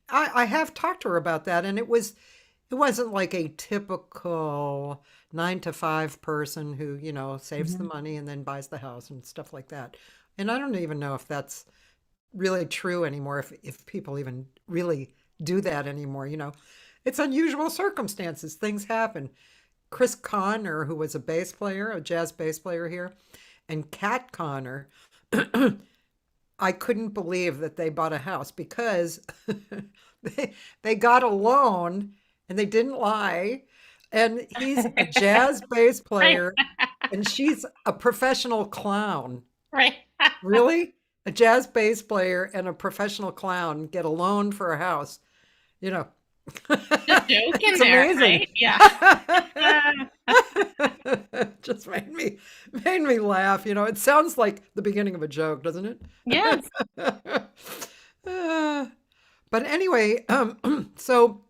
I have talked to her about that, and it wasn't like a typical 9 to 5 person who, saves the Mhm. money and then buys the house and stuff like that. And I don't even know if that's really true anymore, if people even really do that anymore, It's unusual circumstances. Things happen. Chris Connor, who was a bass player, a jazz bass player here, and Kat Connor, I couldn't believe that they bought a house because they got a loan and they didn't lie. And he's a jazz bass Right. player, and she's a professional clown. Right. Really? A jazz bass player and a professional clown get a loan for a house. You know, The joke in it's there, amazing. right? Yeah. Just made me laugh. It sounds like the beginning of a joke, doesn't it? Yes. Uh, but anyway, so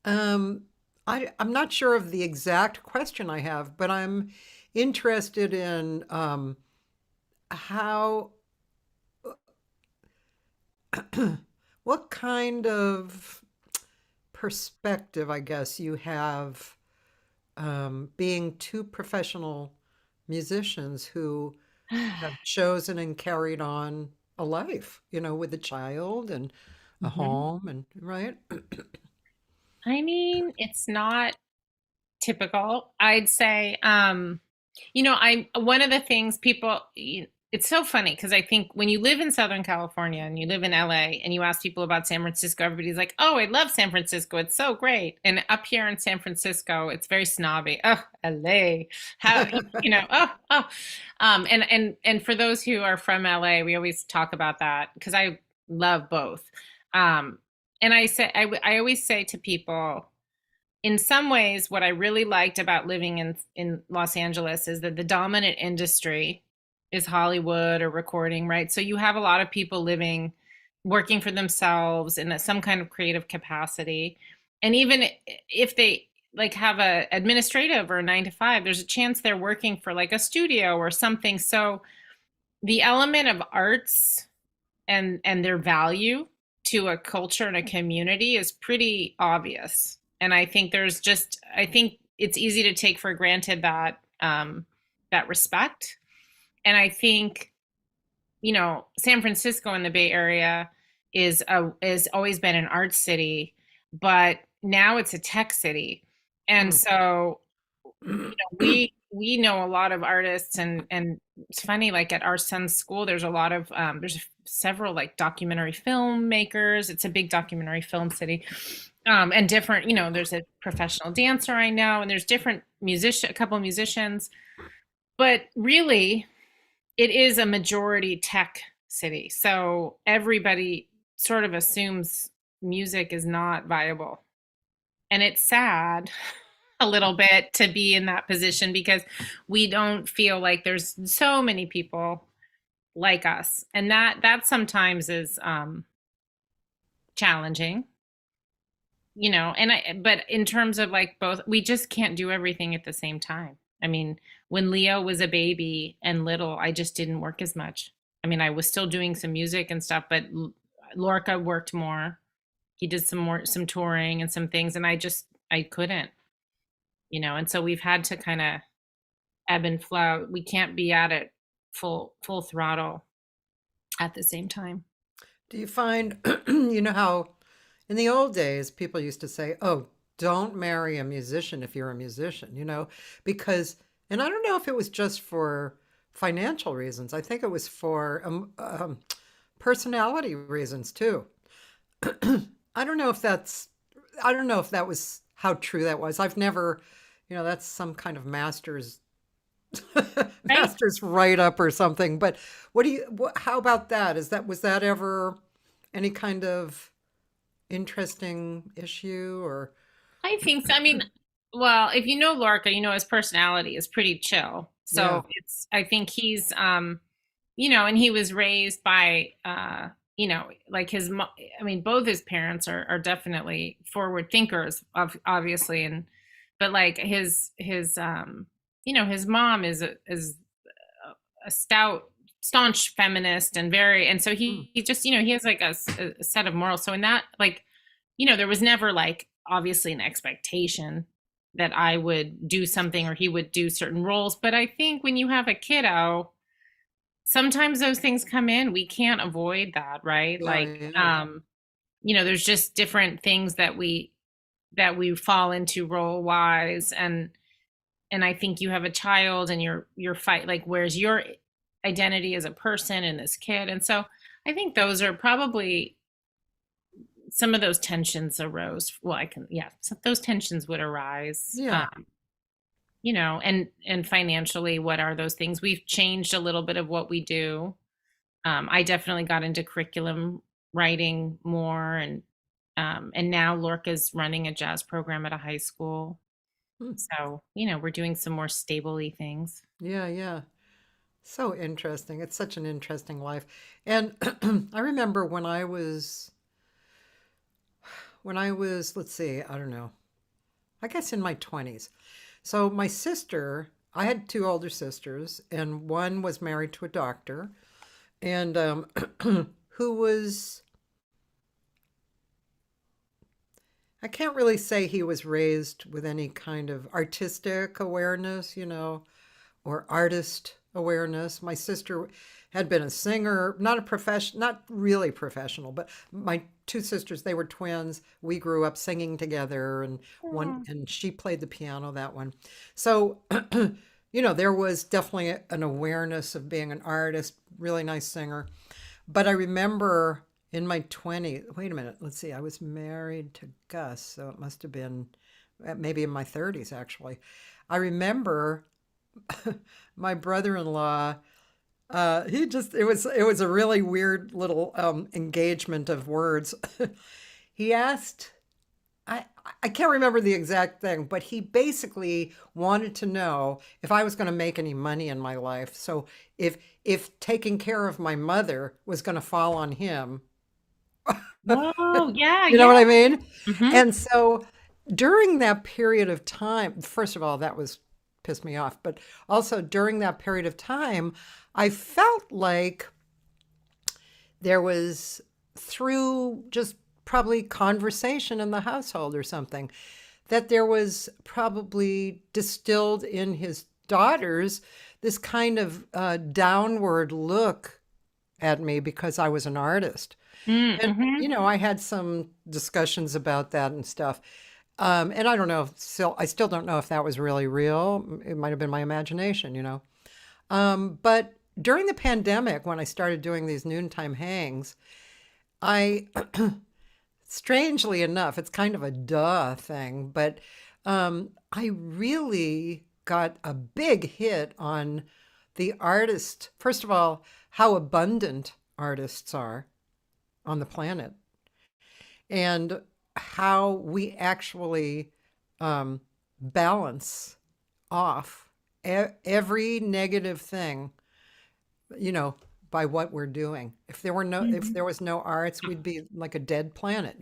um, I'm not sure of the exact question I have, but I'm interested in how what kind of perspective, I guess, you have being two professional musicians who have chosen and carried on a life, with a child and a Mhm. home and right. I mean, it's not typical. I'd say, I one of the things it's so funny because I think when you live in Southern California and you live in LA and you ask people about San Francisco, everybody's like, "Oh, I love San Francisco. It's so great." And up here in San Francisco, it's very snobby. Oh, LA. How, and for those who are from LA, we always talk about that because I love both. Um, and I always say to people, in some ways, what I really liked about living in Los Angeles is that the dominant industry is Hollywood or recording, right? So you have a lot of people working for themselves in some kind of creative capacity. And even if they like have a administrative or a 9 to 5, there's a chance they're working for like a studio or something. So the element of arts and their value to a culture and a community is pretty obvious. And I think it's easy to take for granted that respect. And I think, San Francisco in the Bay Area is always been an art city, but now it's a tech city. And Mm. so we know a lot of artists, and it's funny, like at our son's school there's a lot of there's several like documentary filmmakers. It's a big documentary film city. And different, there's a professional dancer I know, and there's a couple musicians, but really it is a majority tech city, so everybody sort of assumes music is not viable. And it's sad a little bit to be in that position because we don't feel like there's so many people like us, and that sometimes is challenging, and but in terms of like both, we just can't do everything at the same time. I mean, when Leo was a baby and little, I just didn't work as much. I mean, I was still doing some music and stuff, but Lorca worked more. He did some touring and some things, and I couldn't, and so we've had to kind of ebb and flow. We can't be at it full throttle at the same time. Do you find, how in the old days people used to say, "Oh, don't marry a musician if you're a musician," because, and I don't know if it was just for financial reasons. I think it was for personality reasons too. I don't know if that's, I don't know if that was how true that was. I've never, that's some kind of Right. master's write up or something. But how about that? Was that ever any kind of interesting issue or? I think so. I mean, well, if you know Lorca, his personality is pretty chill. Yeah. So I think he's, and he was raised by, like I mean, both his parents are definitely forward thinkers, obviously. But like his mom is a staunch feminist and and so Mm. he just, he has like a set of morals. So in that, like, there was never like obviously an expectation that I would do something or he would do certain roles. But I think when you have a kiddo, sometimes those things come in. We can't avoid that, right? Yeah, Like, yeah. there's just different things that we fall into role wise, and I think you have a child and you're fight like, where's your identity as a person and this kid? And so I think those are probably some of those tensions arose. Well, so those tensions would arise. Yeah. And financially, what are those things? We've changed a little bit of what we do. I definitely got into curriculum writing more, and now Lorca's running a jazz program at a high school. Hmm. So, we're doing some more stable-y things. Yeah, yeah. So interesting. It's such an interesting life. And I remember when I was, let's see, I don't know, I guess in my 20s. So my sister, I had two older sisters, and one was married to a doctor, and who was, I can't really say he was raised with any kind of artistic awareness, or artist awareness. My sister had been a singer, not a profession, not really professional, but my two sisters, they were twins. We grew up singing together, and Oh. she played the piano, that one. So, there was definitely an awareness of being an artist, really nice singer. But I remember in my 20s, wait a minute, let's see, I was married to Gus, so it must have been maybe in my 30s, actually. I remember my brother-in-law, it was a really weird little engagement of words. He asked, I I can't remember the exact thing, but he basically wanted to know if I was going to make any money in my life. So if taking care of my mother was going to fall on him, Oh, yeah, you know yeah. what I mean? Hmm. And so during that period of time, first of all, that was pissed me off, but also during that period of time, I felt like there was, through just probably conversation in the household or something, that there was probably distilled in his daughters this kind of downward look at me because I was an artist. And, Mm-hmm. I had some discussions about that and stuff. And I don't know if I still don't know if that was really real. It might have been my imagination. But during the pandemic, when I started doing these noontime hangs, I, strangely enough, it's kind of a duh thing, but I really got a big hit on the artist. First of all, how abundant artists are on the planet, and how we actually um, balance off every negative thing, you know, by what we're doing. If Hmm. there was no arts, we'd be like a dead planet.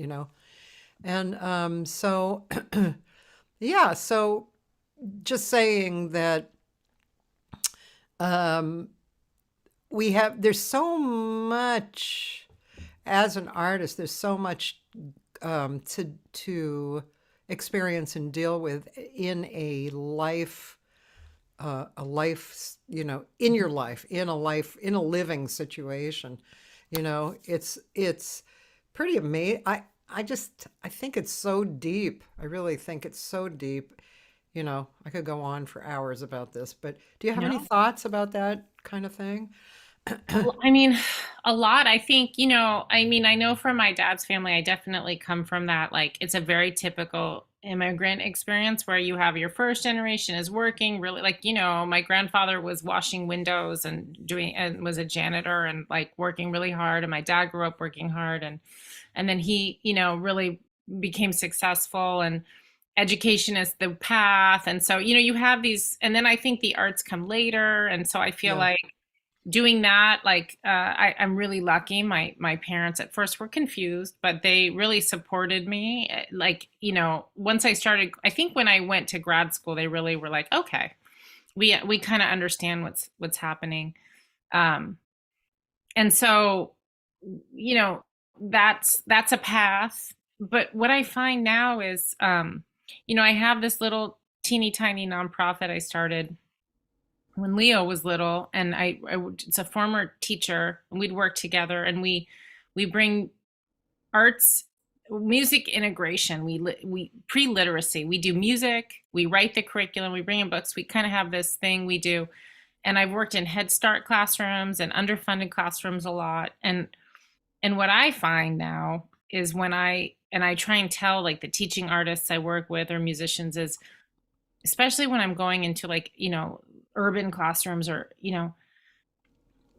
And so, yeah, so just saying that um, there's so much as an artist, there's so much to experience and deal with in in your life, in a living situation. It's pretty amazing. I think it's so deep. I really think it's so deep. I could go on for hours about this, but do you have any No. thoughts about that kind of thing? I mean, a lot. I think, I know from my dad's family, I definitely come from that. Like, it's a very typical immigrant experience where you have your first generation is working really, like, my grandfather was washing windows and was a janitor and like working really hard. And my dad grew up working hard. And then he, really became successful, and education is the path. And so, you have these, and then I think the arts come later. And so I feel Yeah, like doing that, like I'm really lucky. My parents at first were confused, but they really supported me. Like, once I started, I think when I went to grad school, they really were like, okay, we kind of understand what's happening. um and so, you know that's a path. But what I find now is, I have this little teeny tiny nonprofit I started when Leo was little, and it's a former teacher, and we'd work together, and we bring arts, music integration. We pre-literacy. We do music, we write the curriculum, we bring in books. We kind of have this thing we do, and I've worked in Head Start classrooms and underfunded classrooms a lot. And what I find now is when I try and tell like the teaching artists I work with or musicians is, especially when I'm going into like, urban classrooms or,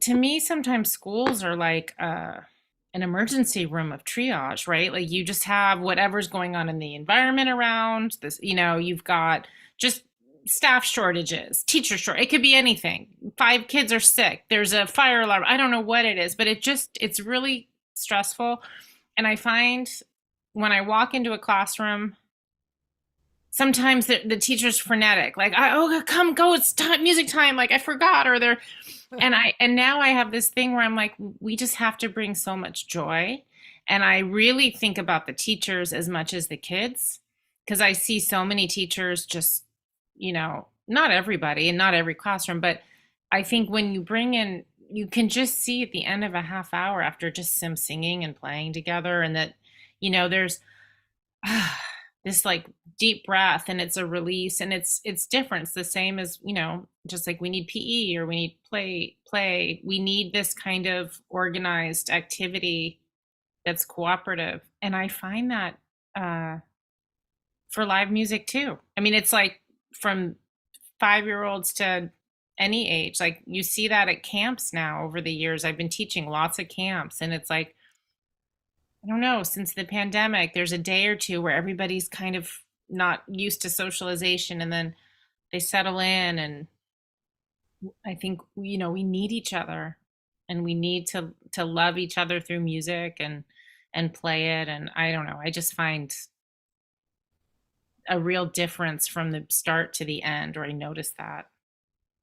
to me, sometimes schools are like an emergency room of triage, right? Like you just have whatever's going on in the environment around this, you've got just staff shortages, teacher short. It could be anything. 5 kids are sick. There's a fire alarm. I don't know what it is, but it's really stressful. And I find when I walk into a classroom, sometimes the teacher's frenetic, like, oh, come, go, it's time, music time. Like I forgot, or they're, and now I have this thing where I'm like, we just have to bring so much joy. And I really think about the teachers as much as the kids, because I see so many teachers just, not everybody and not every classroom, but I think when you bring in, you can just see at the end of a half hour after just some singing and playing together, and that, there's this like deep breath, and it's a release, and it's different. It's the same as, just like we need PE or we need play. We need this kind of organized activity that's cooperative. And I find that for live music too. I mean, it's like from 5-year-olds to any age. Like you see that at camps now over the years. I've been teaching lots of camps, and it's like, I don't know, since the pandemic, there's a day or two where everybody's kind of not used to socialization, and then they settle in. And I think, we need each other, and we need to love each other through music and play it. And I don't know, I just find a real difference from the start to the end, or I noticed that.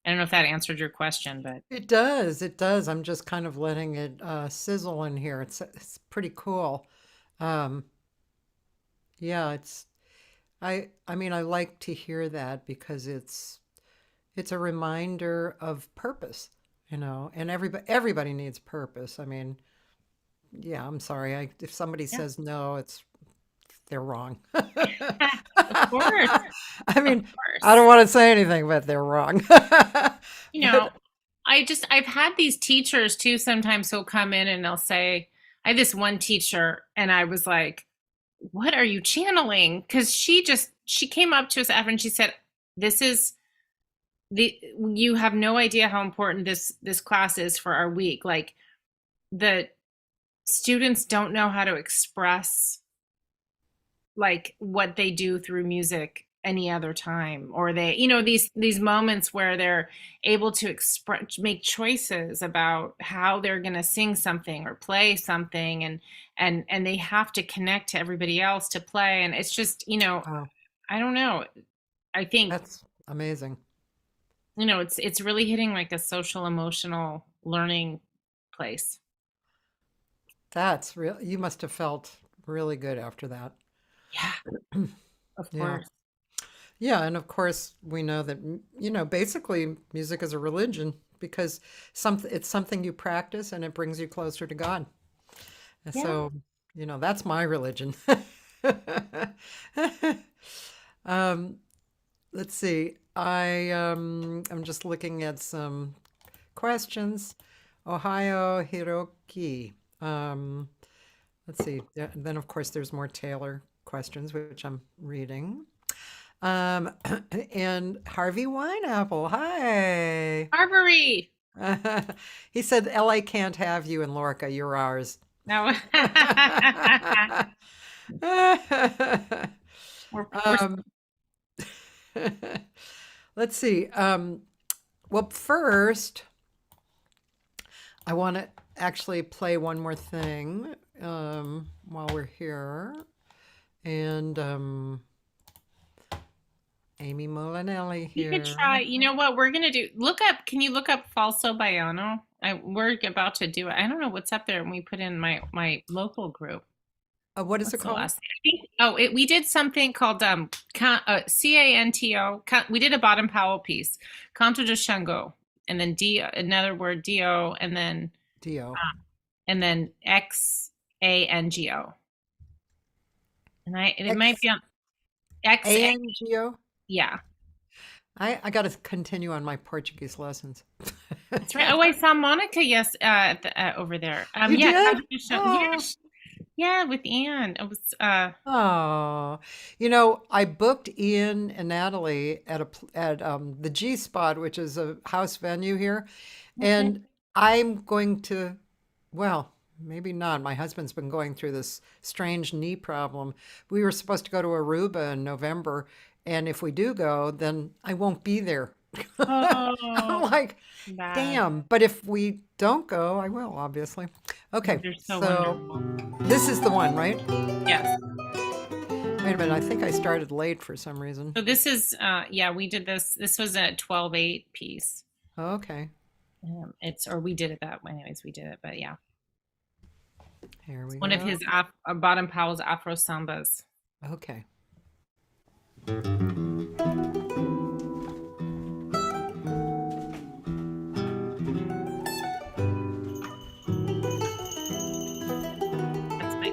I don't know if that answered your question, but It does. It does. I'm just kind of letting it sizzle in here. It's pretty cool. Um, yeah, I mean, I like to hear that because it's a reminder of purpose, and everybody needs purpose. I mean, yeah, I'm sorry. If somebody yeah, says no, they're wrong. of course, I of mean, I course. don't want to say anything, but they're wrong. You know, But I've had these teachers too sometimes who'll come in and they'll say, I had this one teacher and I was like, what are you channeling? Because she came up to us after and she said, this is the you have no idea how important this class is for our week. Like the students don't know how to express like what they do through music any other time, or they, these moments where they're able to express, make choices about how they're going to sing something or play something, and they have to connect to everybody else to play. And it's just, wow, I don't know, I think, that's amazing. it's really hitting like a social emotional learning place. That's real. You must have felt really good after that. Yeah, of Yeah. course. Yeah, and of course we know that basically music is a religion because it's something you practice and it brings you closer to God. And Yeah. so, that's my religion. Um, let's see. I'm just looking at some questions. Ohio Hiroki. Um, let's see. Then of course there's more Taylor questions, which I'm reading. Um, and Harvey Wineapple, hi. Barbary. He said, LA can't have you in Lorca, you're ours. No. we're Um, let's see. Well, first, I want to actually play one more thing while we're here. And Ami Molinelli You could here. try. You know what we're gonna do? Look up. Can you look up Falso Baiano? We're about to do it. I don't know what's up there. And we put in my local group. What is it What's the called? last thing? I think. Oh, we did something called Canto. We did a Bottom Powell piece, Canto de Shango, and then D, another word Do, Dio. and then Xango. And it might X be on X. A-N-G-O? Yeah. I got to continue on my Portuguese lessons. That's right. Oh, I saw Monica. Yes, over there. You Yeah, did? Canto de Shango. Oh, Yeah, Yeah, with Anne. It was Oh, I booked Ian and Natalie at the G Spot, which is a house venue here, okay. and I'm going to, well, maybe not. My husband's been going through this strange knee problem. We were supposed to go to Aruba in November, and if we do go, then I won't be there. I'm Oh, like, bad. damn. But if we don't go, I will, obviously. Okay, They're so so wonderful. this is the one, right? Yes. Wait a minute, I think I started late for some reason. So this is yeah, we did this. This was a 12/8 piece. Okay, It's or we did it that way. Anyways, we did it, but yeah. here we One of go. his Bottom Powell's Afro Sambas. Okay. That's my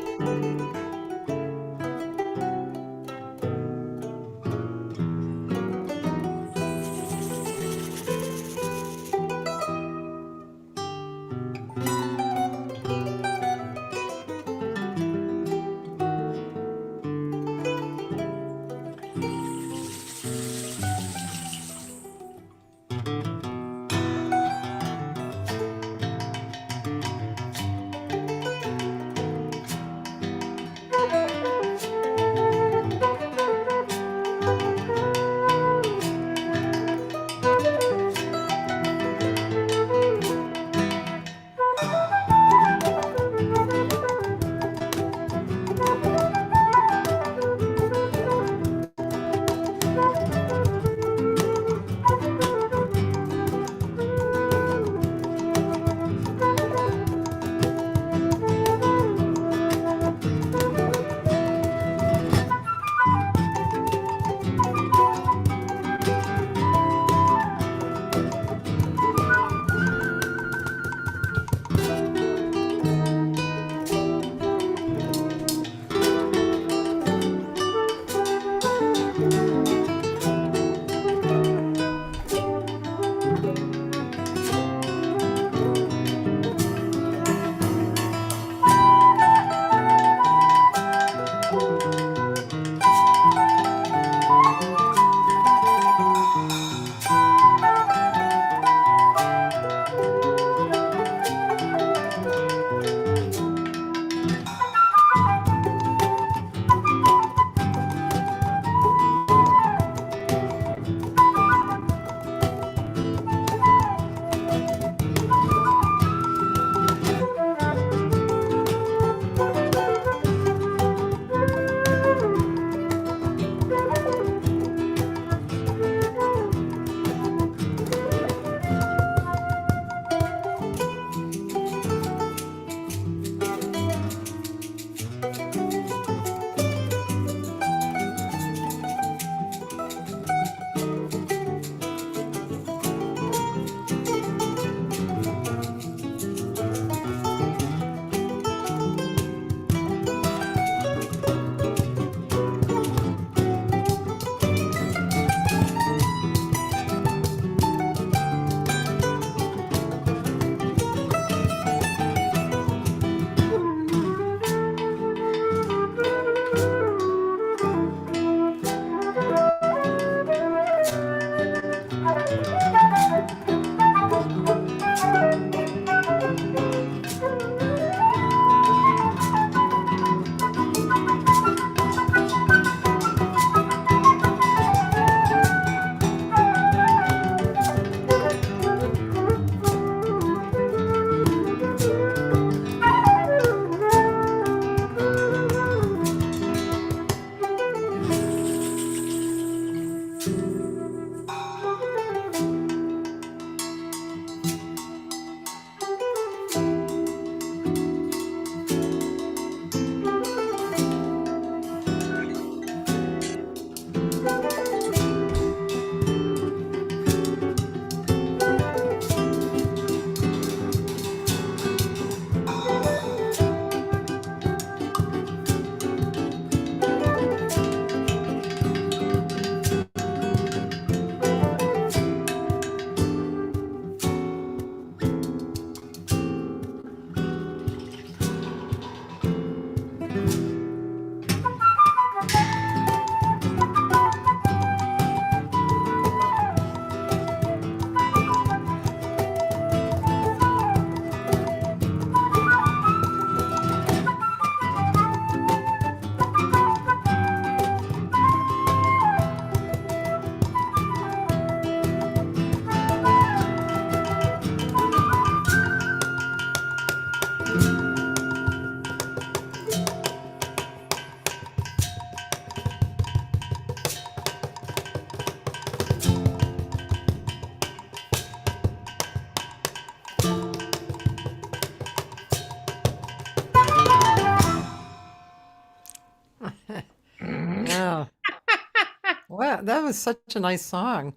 that was such a nice song,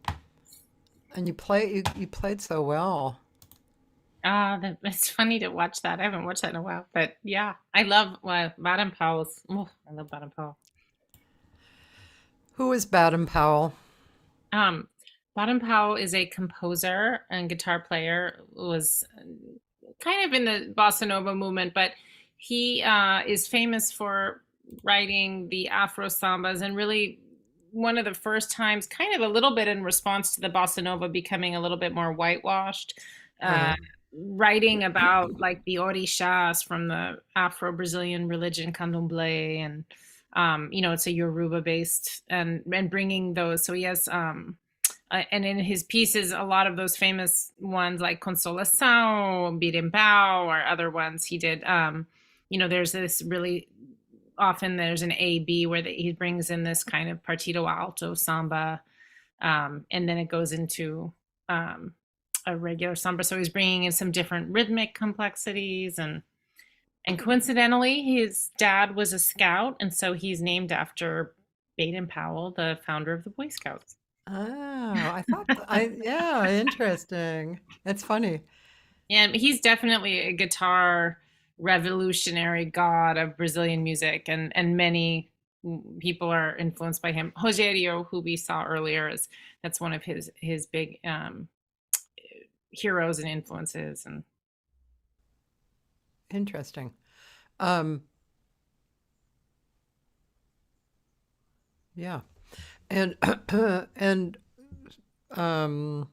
and you played so well. It's funny to watch that. I haven't watched that in a while, but yeah, I love Baden Powell's. Oh, I love Baden Powell. Who is Baden Powell? Um, Baden Powell is a composer and guitar player. Was kind of in the bossa nova movement, but he is famous for writing the Afro sambas and really one of the first times, kind of a little bit in response to the bossa nova becoming a little bit more whitewashed. Uh, Right. Writing about like the orishas from the Afro-Brazilian religion candomblé, and it's a Yoruba based, and bringing those. So he has and in his pieces, a lot of those famous ones like Consolação, Birimbau, or other ones he did. There's this really often there's an A B where he brings in this kind of partido alto samba, and then it goes into a regular samba. So he's bringing in some different rhythmic complexities, and coincidentally, his dad was a scout, and so he's named after Baden Powell, the founder of the Boy Scouts. Oh, I thought yeah, interesting. It's funny. And he's definitely a guitar revolutionary god of Brazilian music, and many people are influenced by him. Rogério, who we saw earlier, that's one of his big heroes and influences. And Interesting. Um, yeah. And and um,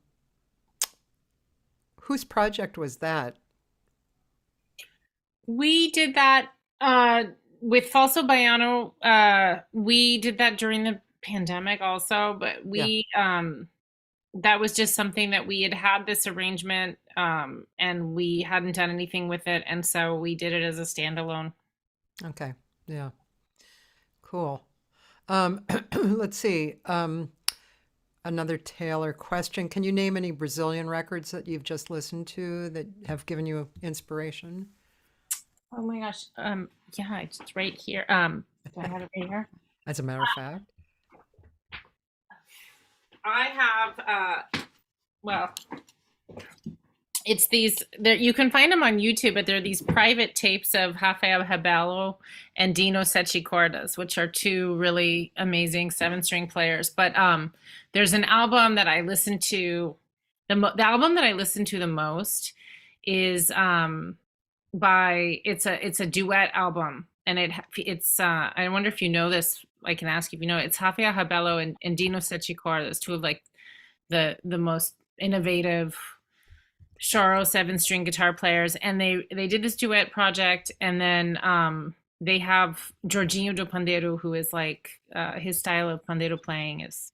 whose project was that? we did that with Falso Baiano. We did that during the pandemic also, but Yeah. that was just something that we had this arrangement, and we hadn't done anything with it, and so we did it as a standalone. Okay. Yeah. Cool. Let's see. Another Taylor question. Can you name any Brazilian records that you've just listened to that have given you inspiration? Oh my gosh. Yeah, it's right here. Do I have it right here? As a matter of fact. I have well, it's these there you can find them on YouTube, but they're these private tapes of Rafael Rebelo and Dino Sete Cordas, which are two really amazing seven-string players. But there's an album that I listened to the album that I listened to the most is it's a duet album, and it's I wonder if you know this. I can ask if you know it. It's Rafael Rebelo and Dino Sete Cordas, two of like the most innovative Choro seven-string guitar players, and they did this duet project, and then they have Jorginho do Pandeiro, who is like his style of pandeiro playing is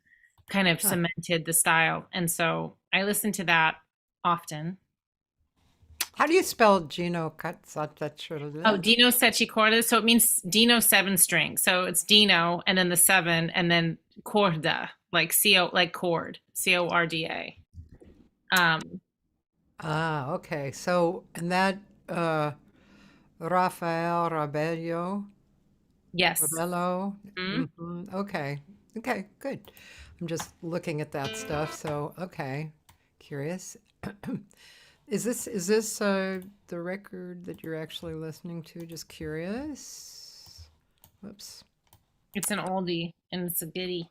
kind of Huh. cemented the style, and so I listen to that often. How do you spell Gino Oh, Katsatachurla? Dino Sete Corda, so it means Dino seven string. So it's Dino and then the seven and then corda, like like chord, Corda. Um, Ah, okay. So, and that Rafael yes. Rabello. Mhm. Okay. Okay, good. I'm just looking at that stuff. So, okay. Curious. Is this the record that you're actually listening to? Just curious. Whoops. It's an oldie and it's a goodie.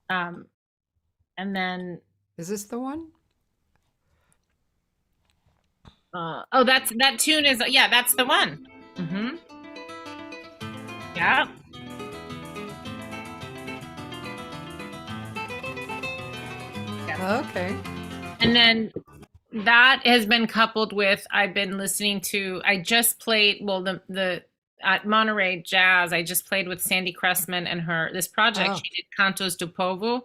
Um, and then Is this the one? oh, that tune is yeah, that's the one. Hmm. Yeah. Yeah. Okay. And then that has been coupled with I've been listening to I just played well the at Monterey Jazz I just played with Sandy Cressman and her this project Oh, she did Cantos do Povo,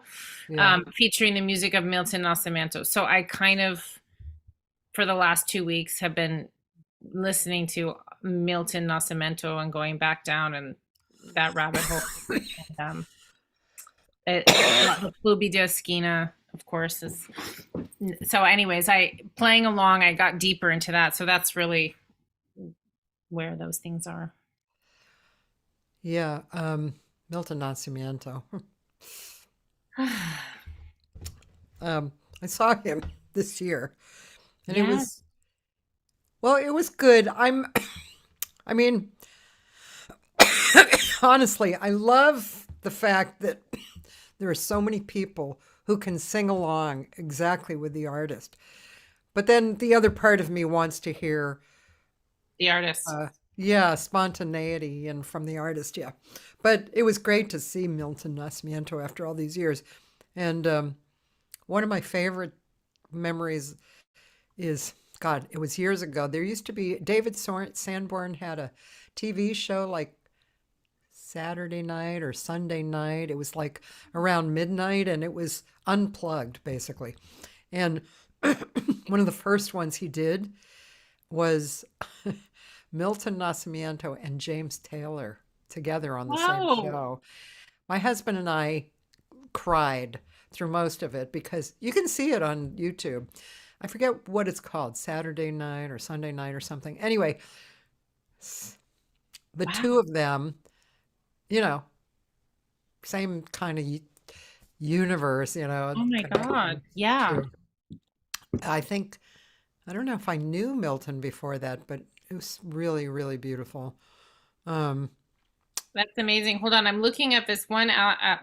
yeah. featuring the music of Milton Nascimento. So I kind of for the last 2 weeks have been listening to Milton Nascimento and going back down and that rabbit hole. And, Clube de Esquina, of course, is so. Anyways, I playing along, I got deeper into that, so that's really where those things are. Yeah. Milton Nascimento. I saw him this year, and it Yeah. was well, it was good. I mean, honestly, I love the fact that there are so many people who can sing along exactly with the artist. But then the other part of me wants to hear, The artist. yeah, spontaneity and from the artist, yeah. But it was great to see Milton Nascimento after all these years. And one of my favorite memories is, God, it was years ago. There used to be, Sanborn had a TV show like Saturday night or Sunday night. It was like around midnight and it was unplugged basically. And one of the first ones he did was Milton Nascimento and James Taylor together on the same Whoa. show. My husband and I cried through most of it because you can see it on YouTube. I forget what it's called, Saturday night or Sunday night or something. Anyway, the Wow. two of them, you know, same kind of universe, Oh my connection God. Yeah. to. I think I don't know if I knew Milton before that, but it was really, really beautiful. Um, That's amazing. Hold on, I'm looking at this one.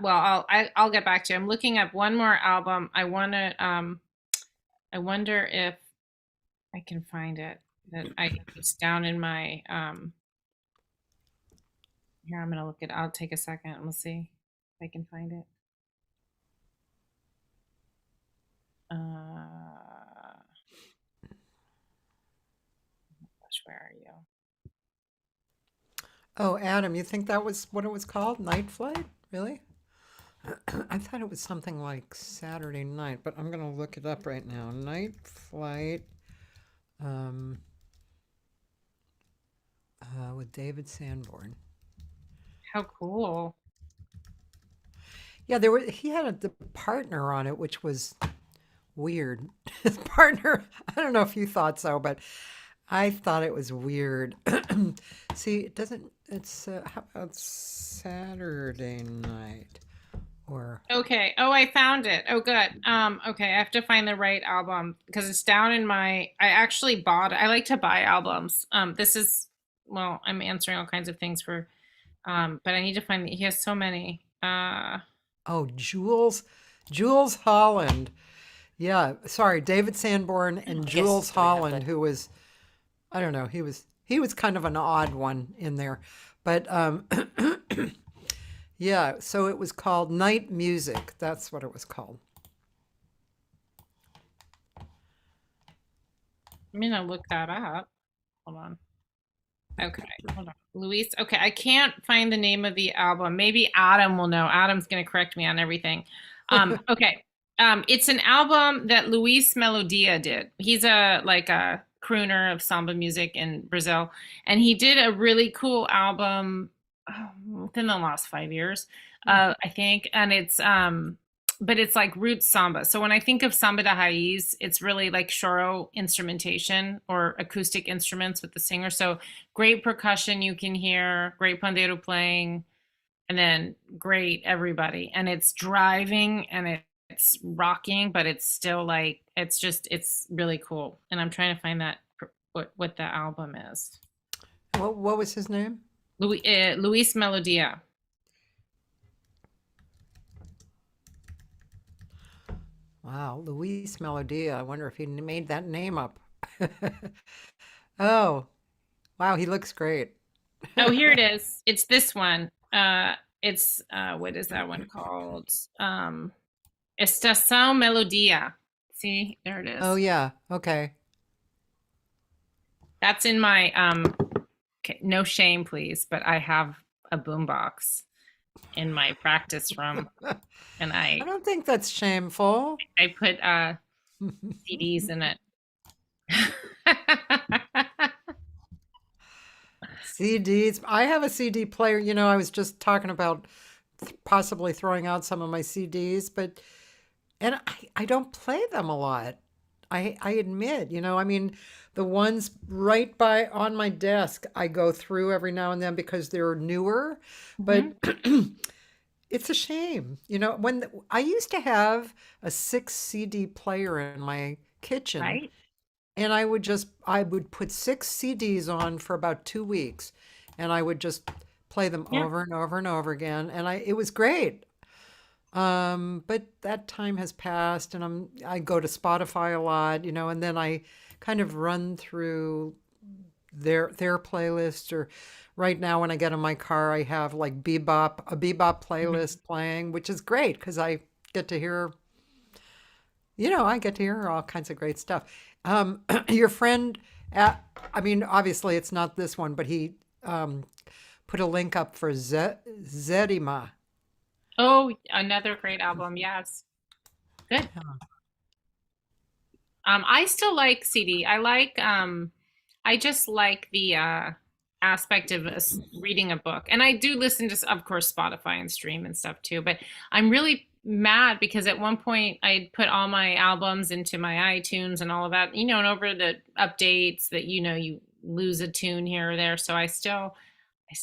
Well, I'll get back to you. I'm looking at one more album. I want to. I wonder if I can find it. It's down in my. Here, I'm gonna look it. I'll take a second and we'll see if I can find it. Gosh, where are you? oh, Adam, you think that was what it was called? Night Flight? Really? I thought it was something like Saturday night, but I'm gonna look it up right now. Night Flight, um, with David Sanborn. How cool. Yeah, he had the partner on it, which was weird. His partner, I don't know if you thought so, but I thought it was weird. See, it doesn't, it's, how about Saturday night? Or, Okay. Oh, I found it. Oh, good. Okay, I have to find the right album because it's down in my. I actually bought. I like to buy albums. This is. Well, I'm answering all kinds of things for. But I need to find. He has so many. oh, Jules Holland. Yeah, sorry, David Sanborn and Yes, Jules we have Holland, that. who was, I don't know, he was kind of an odd one in there. But yeah, so it was called Night Music. That's what it was called. I'm gonna look that up. Hold on. Okay, hold on. Luis. Okay, I can't find the name of the album. Maybe Adam will know. Adam's gonna correct me on everything. Okay. It's an album that Luis Melodia did. He's a crooner of samba music in Brazil, and he did a really cool album within the last 5 years, I think. And but it's like roots samba. So when I think of samba de raiz, it's really like choro instrumentation or acoustic instruments with the singer. So great percussion you can hear, great pandeiro playing, and then great everybody. And it's driving and it's rocking, but it's still like it's really cool. And I'm trying to find that what the album is. What was his name? Luis Melodia. Wow, Luis Melodia. I wonder if he made that name up. Oh, wow, he looks great. Oh, here it is. It's this one. It's what is that one called? Estação Melodia. See, there it Oh, is. yeah, okay. That's in my okay, no shame, please, but I have a boombox in my practice room, and I don't think that's shameful. I put CDs in it. CDs. I have a CD player. I was just talking about possibly throwing out some of my CDs, but and I don't play them a lot. I admit, I mean, the ones right by on my desk, I go through every now and then because they're newer. But Mhm. It's a shame. I used to have a 6 CD player in my kitchen, Right? and I would put 6 CDs on for about 2 weeks, and I would just play them Yeah. over and over and over again, and it was great. But that time has passed, and I go to Spotify a lot, and then I kind of run through their playlist. Or right now when I get in my car, I have like a bebop Mhm. playlist playing, which is great because get to hear, I get to hear all kinds of great stuff. Your friend, I mean, obviously it's not this one, but he um, put a link up for Zedima. Oh, another great album. Yes. Good. I still like CD. I just like the aspect of us reading a book. And I do listen to, of course, Spotify and stream and stuff too. But I'm really mad because at one point I put all my albums into my iTunes and all of that, and over the updates that, you lose a tune here or there. So I still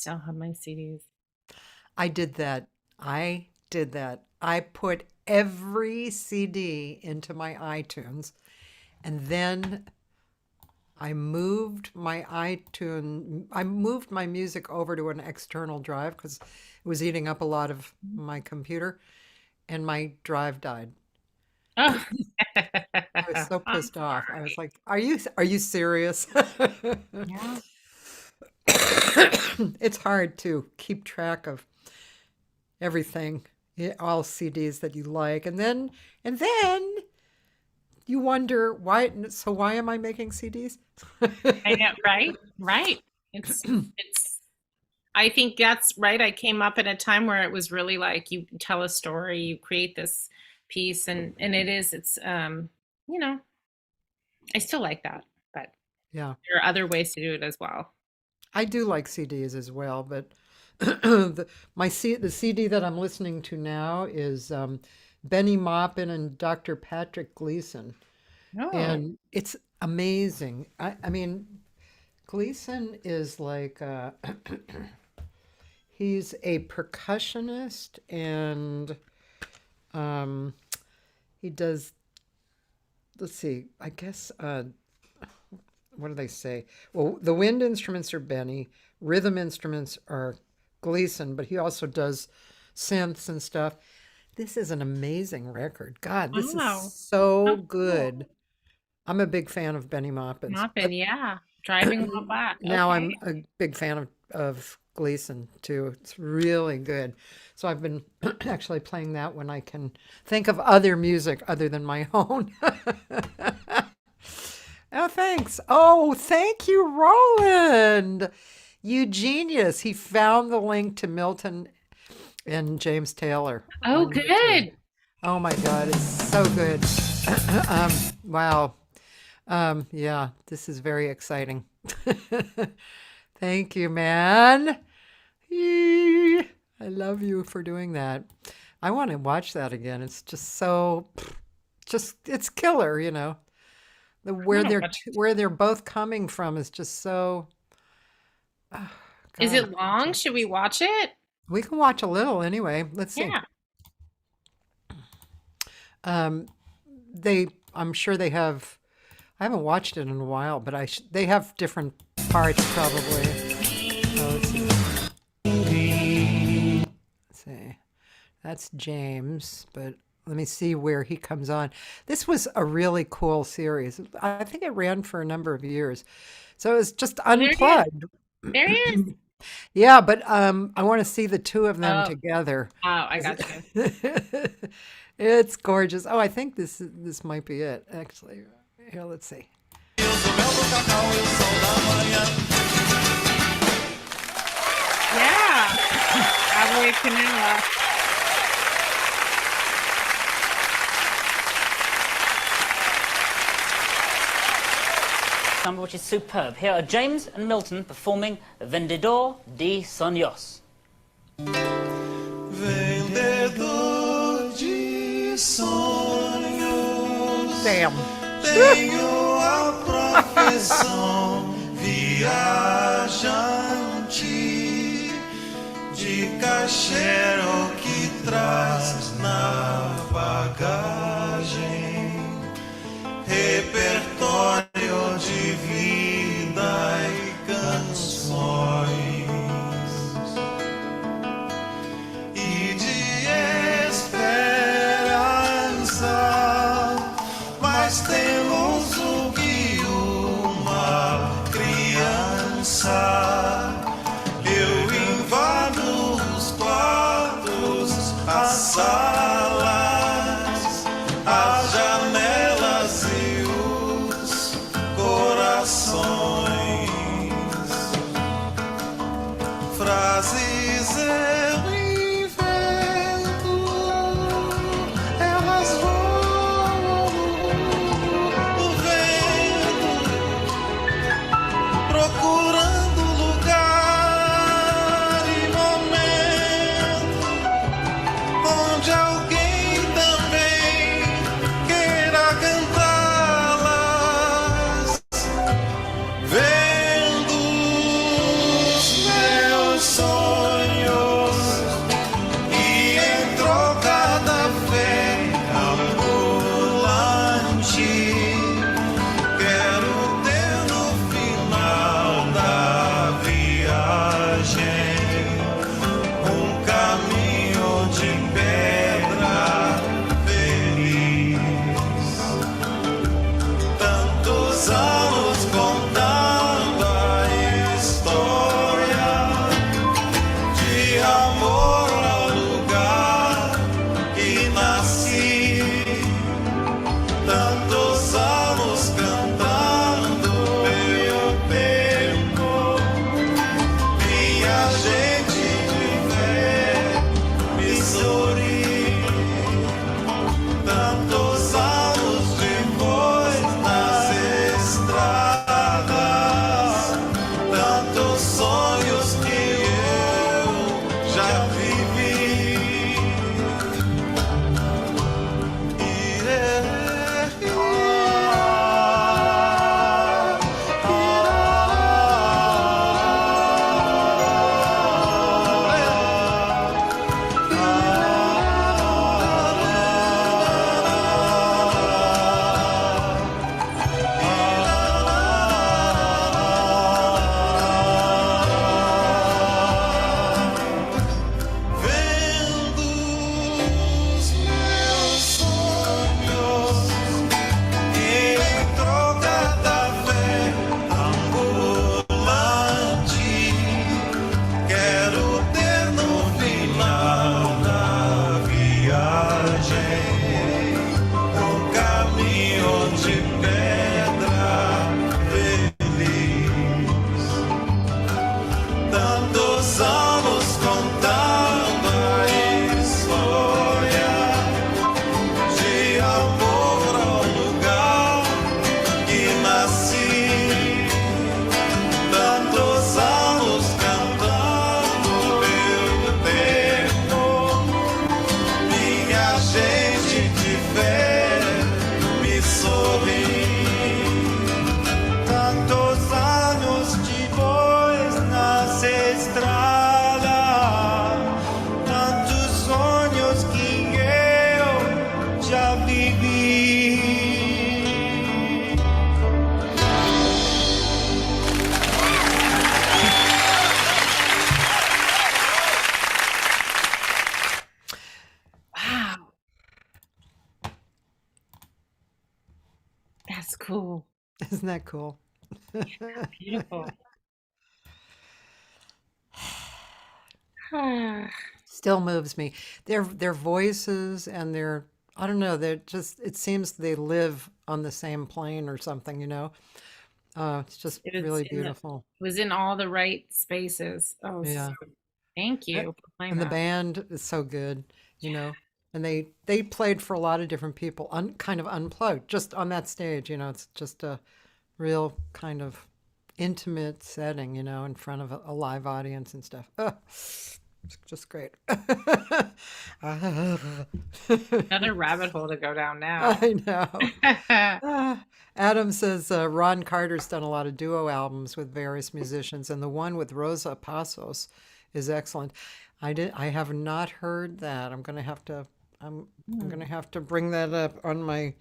have my CDs. I did that. I did that. I put every CD into my iTunes, and then I moved my music over to an external drive because it was eating up a lot of my computer, and my drive died. Oh, I was so I'm pissed off. I was sorry. like, "Are you serious?" Yeah. It's hard to keep track of everything, all CDs that you like, and then you wonder why. So why am I making CDs? I know, right? Right. It's I think that's right. I came up at a time where it was really like you tell a story, you create this piece and it's you know, I still like that, but Yeah, there are other ways to do it as well. I do like CDs as well, but the CD that I'm listening to now is Benny Maupin and Dr. Patrick Gleason, Oh. and it's amazing. I mean, Gleason is like he's a percussionist, and um, he does. Let's see. I guess what do they say? Well, the wind instruments are Benny, rhythm instruments are Gleason, but he also does synths and stuff. This is an amazing record. God, this is Wow. so Oh, cool. good. I'm a big fan of Benny Maupin's, Not been, but yeah. Driving a while back. now Okay. I'm a big fan of Gleason too. It's really good. So I've been actually playing that when I can think of other music other than my own. Oh, thanks. Oh, thank you, Roland. You genius. He found the link to Milton and James Taylor Oh, on YouTube. good. Oh my God, it's so good. um, wow. Yeah, this is very exciting. Thank you, man. Yee. I love you for doing that. I want to watch that again. It's just so, it's killer. I'm gonna watch it. Where they're both coming from is just so, Is God. it long? Should we watch it? We can watch a little anyway. Let's see. Yeah. Um, I'm sure they have. I haven't watched it in a while, but they have different parts probably. Let's see. Let's see. That's James, but let me see where he comes on. This was a really cool series. I think it ran for a number of years. So it was just Oh, there he is. unplugged. There he is. Yeah, but I want to see the two of them Oh, together. oh, I 'Cause got you. it's gorgeous. Oh, I think this might be it, actually. Here, let's see. Yeah. Cowboy Canela. Number which is superb. Here are James and Milton performing Vendedor de Sonhos. Vendedor de sonhos, Damn. tenho a profissão viajante de caixeiro que dançar. Eu invado os quartos, as salas, as janelas e os corações. Frases eu invento, elas voam no vento, procurando lugar e momento onde alguém também queira cantá-las, vendo os meus sonhos e em troca da fé ambulante quero ter no final da viagem um caminho de pedra feliz. Tantos anos contando a história de amor ao lugar que nasci. Tantos anos cantando meu tempo, minha gente de fé me sorri. Tantos anos depois nas estradas, tantos sonhos que eu já vivi. Vendo os meus sonhos em troca da fé ambulante, quero ter no final da viagem um caminho de pedra feliz. Tantos anos contando a história de amor ao lugar que nasci. Tantos anos cantando meu tempo, minha gente de fé me sorri. Tantos anos depois nas estradas, tantos sonhos que eu já vivi. Wow. That's cool. Isn't that cool? Beautiful. Ah, Still moves me. Their voices and their, I don't know, they're just, it seems they live on the same plane or something, you know? It's just it was really in the, beautiful. it was in all the right spaces. Oh, Yeah. thank A- you for playing And the that. band is so good, you know? And they played for a lot of different people, kind of unplugged, just on that stage, you know? It's just a real kind of intimate setting, you know, in front of a live audience and stuff. It's just great. Another rabbit hole to go down now. I know. Adam says Ron Carter's done a lot of duo albums with various musicians, and the one with Rosa Passos is excellent. I have not heard that. I'm gonna have to I'm gonna have to bring that up on my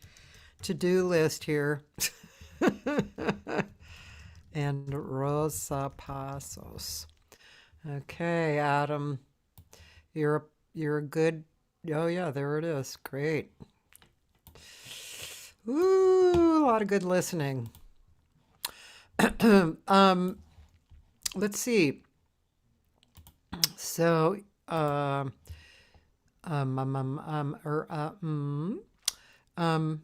to-do list here. And Rosa Passos. Okay, Adam, you're a good. Oh yeah, there it is. Great. Ooh, a lot of good listening. let's see. So, um, um, um, um, er, uh, mm, um,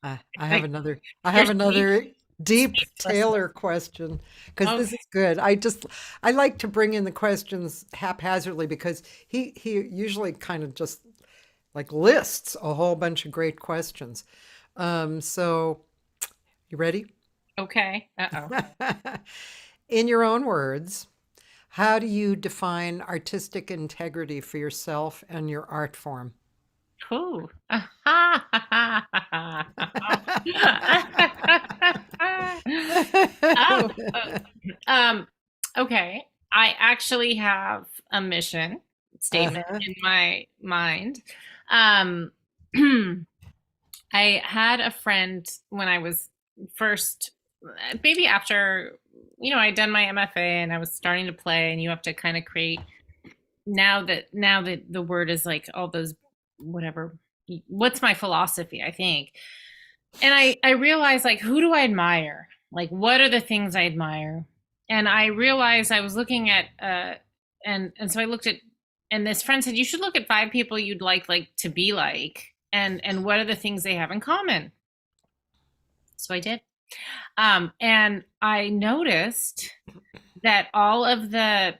I have Like another. I your have another deep speechless. Taylor question because this Okay. is good. I like to bring in the questions haphazardly because he usually kind of just like lists a whole bunch of great questions. So you ready? Okay. Uh-oh. In your own words, how do you define artistic integrity for yourself and your art form? Ooh. Oh, um, okay. I actually have a mission statement Uh-huh. in my mind. Um, I had a friend when I was first, maybe after, I'd done my MFA and I was starting to play, and you have to kind of create now that the word is like all those whatever what's my philosophy, I think. And I realized, like, who do I admire, like what are the things I admire. And I realized I was looking at and so I looked at, and this friend said you should look at 5 people you'd like to be like, and what are the things they have in common. So I did. And I noticed that all of the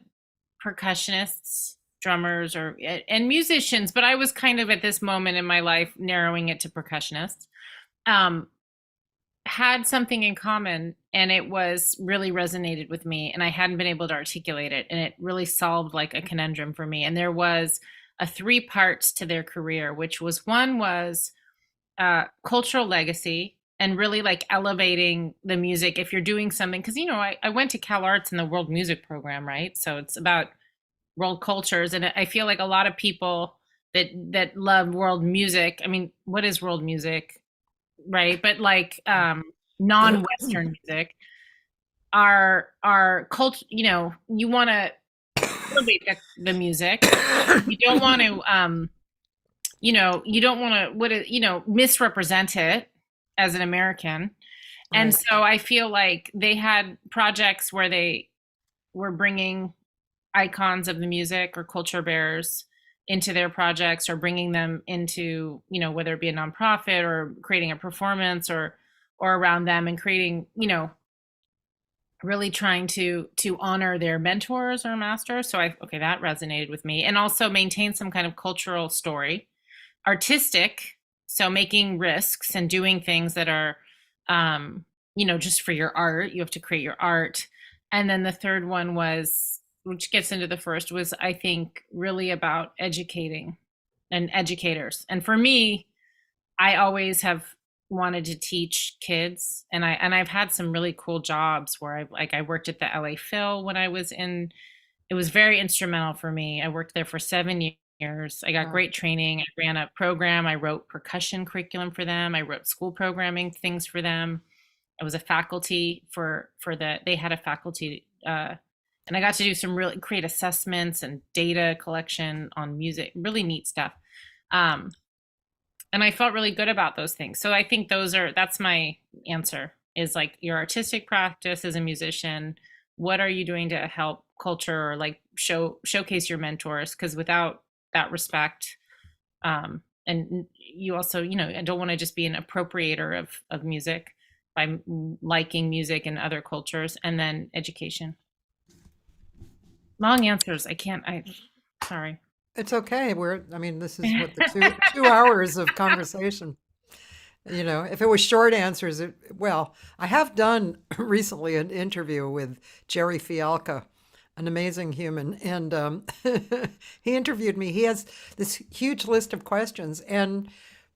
percussionists, drummers, or and musicians, but I was kind of at this moment in my life narrowing it to percussionists, um, had something in common, and it was really resonated with me, and I hadn't been able to articulate it, and it really solved like a conundrum for me. And there was a 3 parts to their career, which was one was cultural legacy, and really like elevating the music if you're doing something, because I went to Cal Arts in the world music program, right? So it's about world cultures, and I feel like a lot of people that love world music, I mean, what is world music, right? But like non-western music are cult, you want to elevate the music. You don't want to you don't want to misrepresent it as an American. And Right. so I feel like they had projects where they were bringing icons of the music or culture bearers into their projects, or bringing them into, whether it be a nonprofit or creating a performance, or around them, and creating, really trying to honor their mentors or masters. So that resonated with me, and also maintain some kind of cultural story. Artistic, so making risks and doing things that are just for your art. You have to create your art. And then the third one was, which gets into the first, was I think really about educating and educators. And for me, I always have wanted to teach kids, and I've had some really cool jobs where I worked at the LA Phil when I was in. It was very instrumental for me. I worked there for 7 years. I got Wow. great training. I ran a program. I wrote percussion curriculum for them. I wrote school programming things for them. I was a faculty for the. They had a faculty, and I got to do some really create assessments and data collection on music. Really neat stuff. Um, and I felt really good about those things. So I think that's my answer, is like your artistic practice as a musician. What are you doing to help culture, or like showcase your mentors? Because without that respect, and you also, I don't want to just be an appropriator of music by liking music in other cultures. And then education. Long answers. I can't. Sorry. It's okay. I mean, this is what the two hours of conversation. If it was short answers, well, I have done recently an interview with Jerry Fialka, an amazing human, and he interviewed me. He has this huge list of questions, and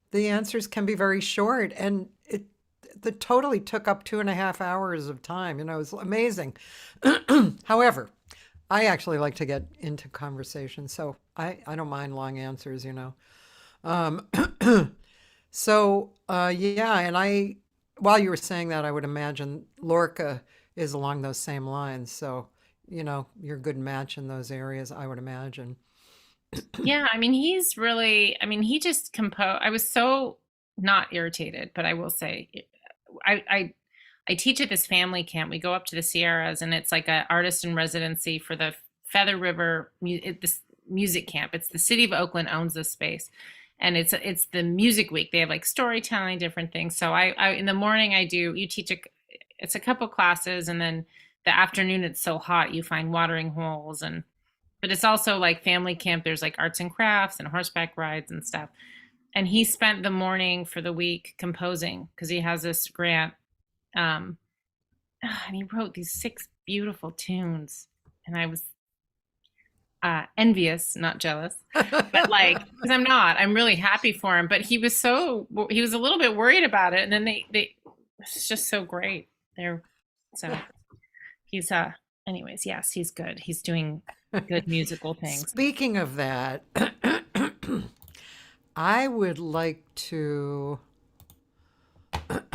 the answers can be very short, and it totally took up 2.5 hours of time. It was amazing. However, I actually like to get into conversation, so I don't mind long answers. Um, yeah, and while you were saying that, I would imagine Lorca is along those same lines. So, you're a good match in those areas, I would imagine. Yeah, I mean, he just composed. I was so not irritated, but I will say, I teach at this family camp. We go up to the Sierras, and it's like an artist in residency for the Feather River this music camp. It's the city of Oakland owns this space, and it's the music week. They have like storytelling, different things. So I in the morning you teach it's a couple classes, and then the afternoon it's so hot you find watering holes, but it's also like family camp. There's like arts and crafts and horseback rides and stuff. And he spent the morning for the week composing because he has this grant. And he wrote these 6 beautiful tunes, and I was envious, not jealous, but like, because I'm really happy for him. But he was a little bit worried about it, and then it's just so great. So he's anyways, yes, he's good. He's doing good musical things. Speaking of that, I would like to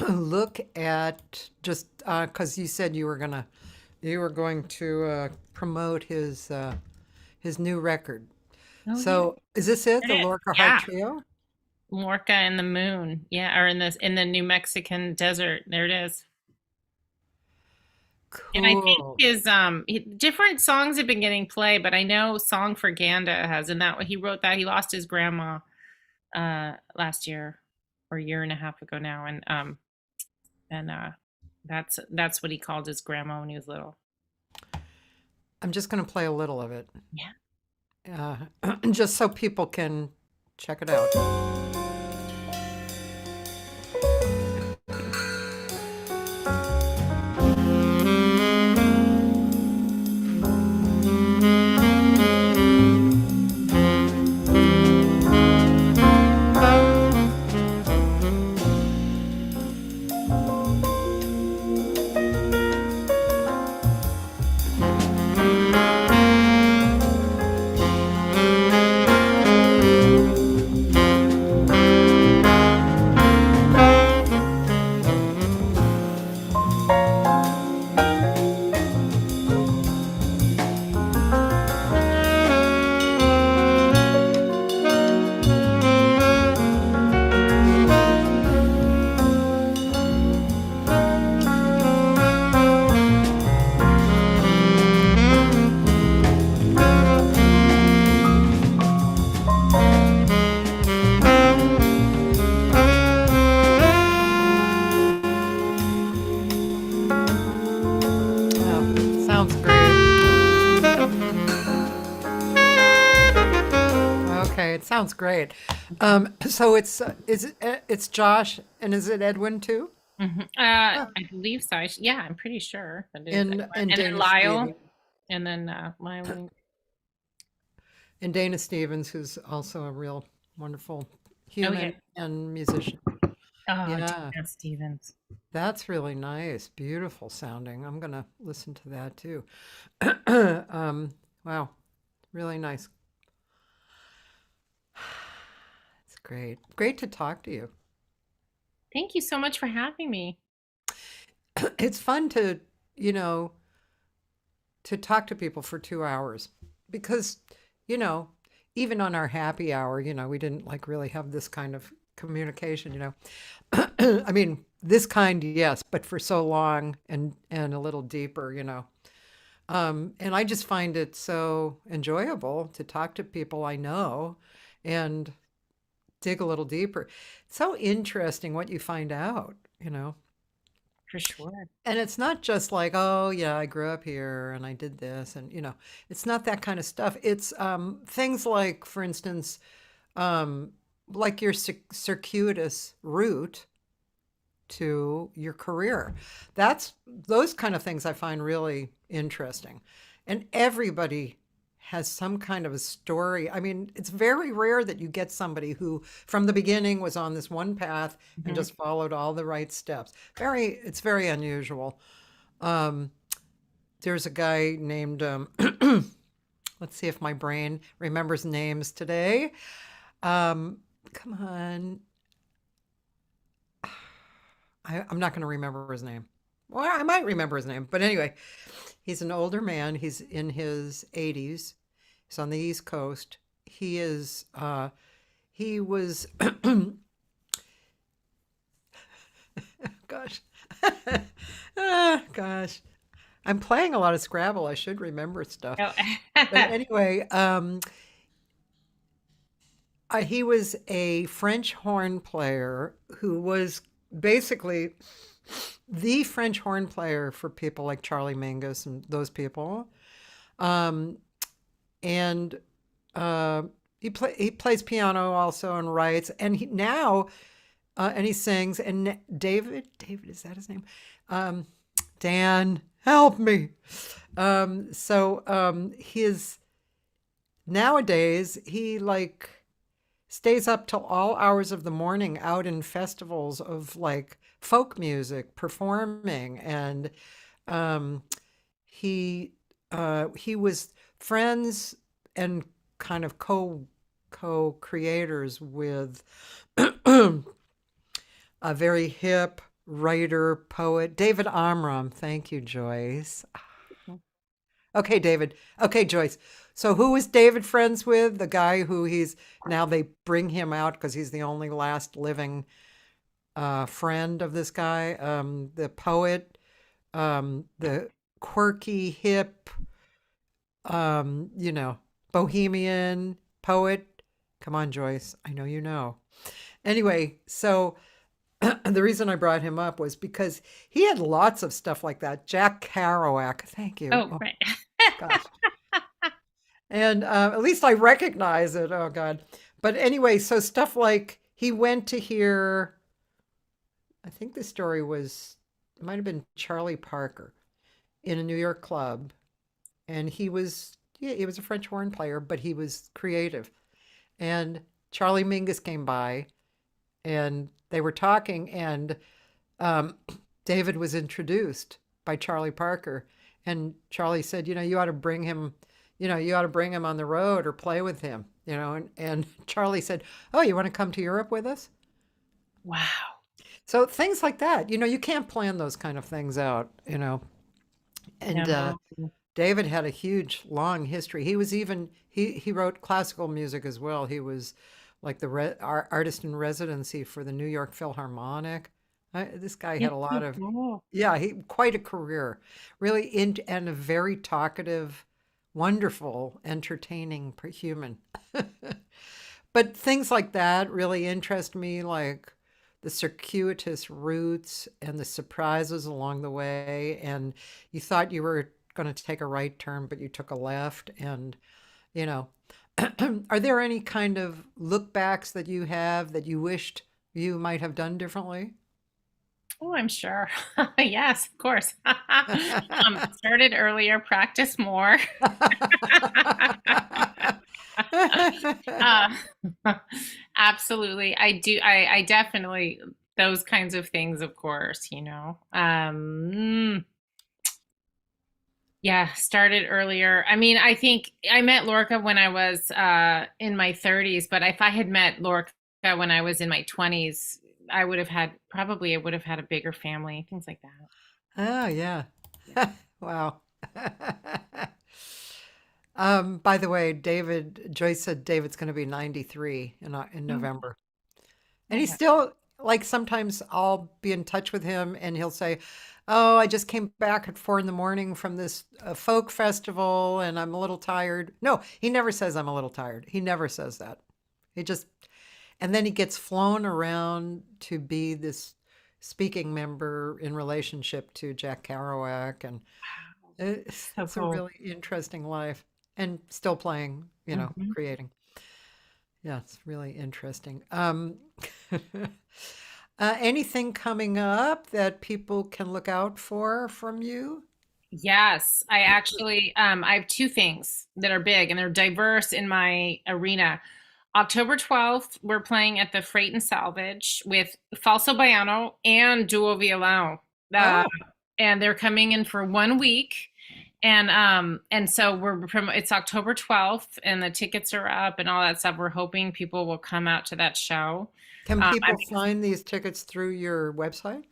look at just because you said you were going to promote his new record. Oh, So is this it? The It is, Lorca yeah. Heart Trio? Lorca and the Moon, yeah, or in the New Mexican desert. There it is. And I think Cool. his different songs have been getting play, but I know Song for Ganda has, and that he wrote that. He lost his grandma last year or a year and a half ago now, and that's what he called his grandma when he was little. I'm just going to play a little of it. Yeah. Just so people can check it out. Oh, sounds great. Okay, it sounds great. So it's Josh, and is it Edwin too? I believe so. Yeah, I'm pretty sure that it is. And And then Dana Lyle, Stevens. and then Lyle. And Dana Stevens, who's also a real wonderful human and musician. Oh, Yeah. Dana Stevens. That's really nice. Beautiful sounding. I'm going to listen to that too. Wow. Really nice. It's great. Great to talk to you. Thank you so much for having me. It's fun to, to talk to people for 2 hours because, even on our happy hour, we didn't like really have this kind of communication. I mean, this kind, yes, but for so long and a little deeper, and I just find it so enjoyable to talk to people I know and dig a little deeper. It's so interesting what you find out, For sure. and it's not just like, oh yeah, I grew up here and I did this, and it's not that kind of stuff. It's things like, for instance, like your circuitous route to your career. Those kind of things I find really interesting. And everybody has some kind of a story. I mean, it's very rare that you get somebody who from the beginning was on this one path and just followed all the right steps. It's very unusual. There's a guy named, let's see if my brain remembers names today. Come on. I'm not going to remember his name. Well, I might remember his name, but anyway, he's an older man. He's in his 80s. He's on the East Coast. He was gosh. Ah, gosh. I'm playing a lot of Scrabble. I should remember stuff. Oh. But anyway, he was a French horn player who was basically the French horn player for people like Charlie Mingus and those people. Um, and he plays piano also and writes, and he sings. And David, is that his name? Dan, help me. His nowadays he like stays up till all hours of the morning out in festivals of like folk music performing, and he was friends and kind of co-creators with a very hip writer poet David Amram. Thank you, Joyce. Okay, David. Okay, Joyce. So who is David friends with? The guy who they bring him out because he's the only last living friend of this guy. The poet, the quirky, hip, bohemian poet. Come on, Joyce. I know you know. Anyway, so the reason I brought him up was because he had lots of stuff like that. Jack Kerouac. Thank you. Oh, right. Gosh. And at least I recognize it. Oh, God. But anyway, so stuff like he went to hear, I think the story it might have been Charlie Parker in a New York club. And he was a French horn player, but he was creative. And Charlie Mingus came by and they were talking, and David was introduced by Charlie Parker. And Charlie said, you ought to bring him on the road or play with him, and Charlie said, oh, you want to come to Europe with us? Wow. So things like that, you can't plan those kind of things out, and No. David had a huge, long history. He was he wrote classical music as well. He was like the artist in residency for the New York Philharmonic. This guy had a lot of, quite a career, really, and a very talkative, wonderful, entertaining human. But things like that really interest me, like the circuitous routes and the surprises along the way. And you thought you were going to take a right turn, but you took a left. And, are there any kind of look backs that you have that you wished you might have done differently? Oh, I'm sure. Yes, of course. Started earlier, practice more. Uh, Absolutely. I do. I definitely, those kinds of things, of course, yeah, started earlier. I mean, I think I met Lorca when I was in my 30s, but if I had met Lorca when I was in my 20s, I would have had a bigger family, things like that. Oh, yeah. Wow. By the way, Joyce said David's going to be 93 in November. And he's still, like, sometimes I'll be in touch with him and he'll say, oh, I just came back at 4 a.m. from this folk festival and I'm a little tired. No, he never says I'm a little tired. He never says that. And then he gets flown around to be this speaking member in relationship to Jack Kerouac. And it's a really interesting life. And still playing, creating. Yeah, it's really interesting. Anything coming up that people can look out for from you? Yes, I actually I have two things that are big and they're diverse in my arena. October 12th, we're playing at the Freight and Salvage with Falso Baiano and Duo Violão. And they're coming in for 1 week. And so it's October 12th and the tickets are up and all that stuff. We're hoping people will come out to that show. Can people find these tickets through your website?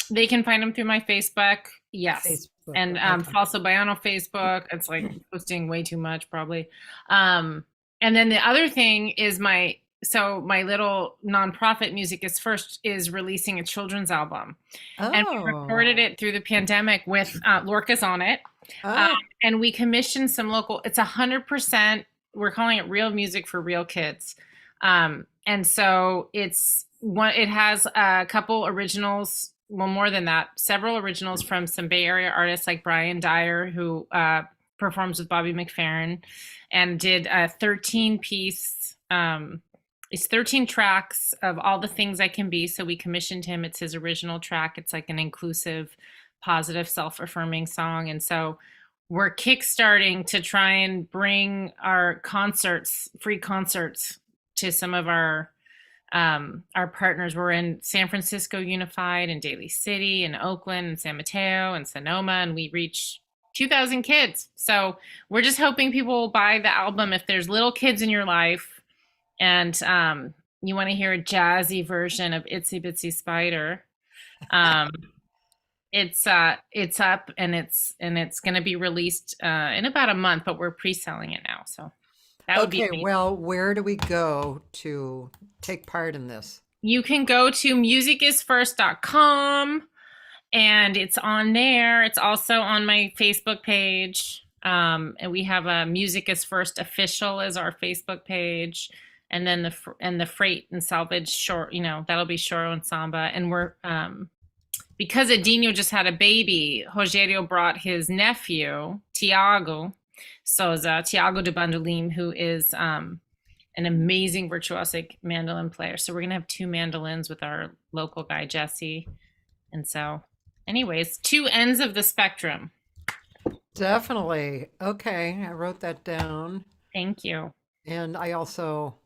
They can find them through my Facebook. Yes. Facebook. And Falso Baiano Facebook. It's like posting way too much probably. And then the other thing is my so my little nonprofit Music is First is releasing a children's album, and we recorded Oh. it through the pandemic with Lorca's on it, um, Oh. and we commissioned some local. It's 100%. We're calling it real music for real kids, and so it's one. It has a couple originals. Well, more than that, several originals from some Bay Area artists like Brian Dyer, who performs with Bobby McFerrin, and did a 13-piece. It's 13 tracks of All the Things I Can Be. So we commissioned him. It's his original track. It's like an inclusive, positive, self-affirming song. And so we're kickstarting to try and bring our concerts, free concerts, to some of our partners. We're in San Francisco Unified and Daly City and Oakland and San Mateo and Sonoma, and we reach 2,000 kids. So we're just hoping people will buy the album if there's little kids in your life and you want to hear a jazzy version of Itsy Bitsy Spider. It's up and it's going to be released in about a month, but we're pre-selling it now. So that would be Okay, amazing. well, where do we go to take part in this? You can go to musicisfirst.com and it's on there. It's also on my Facebook page. And we have a Music is First official as our Facebook page. And then the freight and salvage short, that'll be Choro and Samba. And we're, because Adinho just had a baby, Rogério brought his nephew, Tiago de Bandolim, who is an amazing virtuosic mandolin player. So we're going to have 2 mandolins with our local guy, Jesse. And so anyways, 2 ends of the spectrum. Definitely. Okay, I wrote that down. Thank you. And I also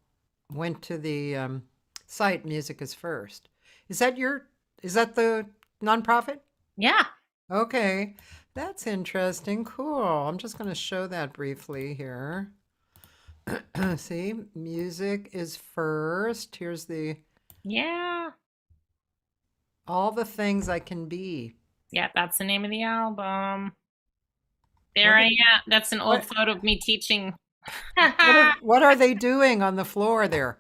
went to the site Music is First. Is that the nonprofit? Yeah. Okay, that's interesting. Cool. I'm just going to show that briefly here. See, Music is First. Here's Yeah. All the Things I Can Be. Yeah, that's the name of the album. There I am. That's an old photo of me teaching. What are they doing on the floor there?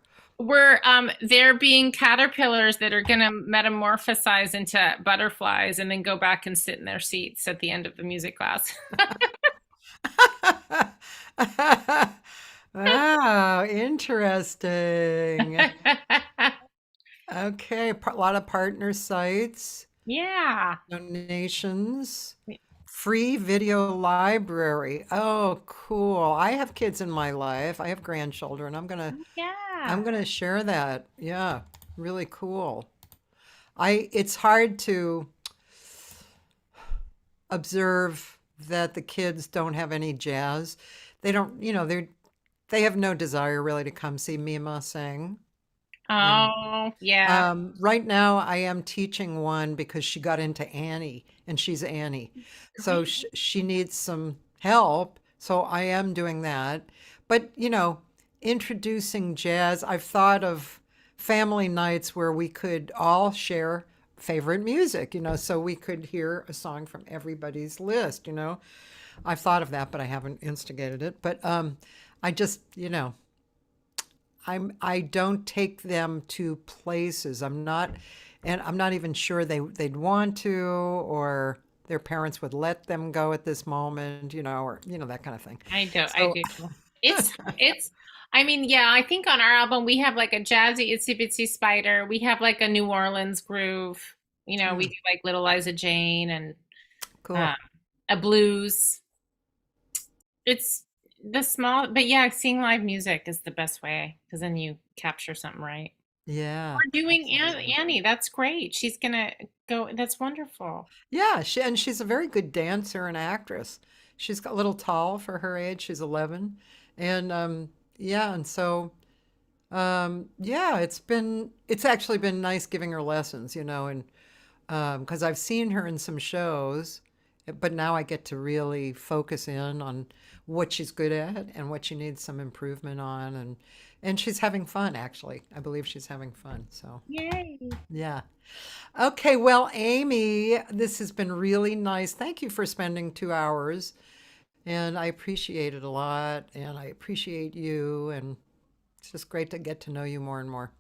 They're being caterpillars that are going to metamorphosize into butterflies and then go back and sit in their seats at the end of the music class. Wow, interesting. Okay, a lot of partner sites, Yeah. donations, free video library. Oh, cool. I have kids in my life. I have grandchildren. I'm Yeah. gonna share that. Yeah, really cool. It's hard to observe that the kids don't have any jazz. They don't, they have no desire really to come see Mima sing. Oh, yeah. Right now I am teaching one because she got into Annie and she's Annie. So she needs some help. So I am doing that. But, introducing jazz, I've thought of family nights where we could all share favorite music, so we could hear a song from everybody's list. I've thought of that, but I haven't instigated it. But I just, I don't take them to places. I'm not even sure they'd want to, or their parents would let them go at this moment, or that kind of thing. I do. So- It's I mean, yeah, I think on our album we have like a jazzy Itsy Bitsy Spider. We have like a New Orleans groove. We do like Little Liza Jane and Cool. a blues. It's the small, but yeah, seeing live music is the best way because then you capture something right. Yeah. We're doing Annie. That's great. She's gonna go. That's wonderful. Yeah, she's a very good dancer and actress. She's a little tall for her age. She's 11. And yeah, and so yeah, it's actually been nice giving her lessons, and because I've seen her in some shows, but now I get to really focus in on what she's good at and what she needs some improvement on, and she's having fun, actually. I believe she's having fun. So Yay. yeah. Okay, well, Amy, this has been really nice. Thank you for spending 2 hours. And I appreciate it a lot. And I appreciate you. And It's just great to get to know you more and more.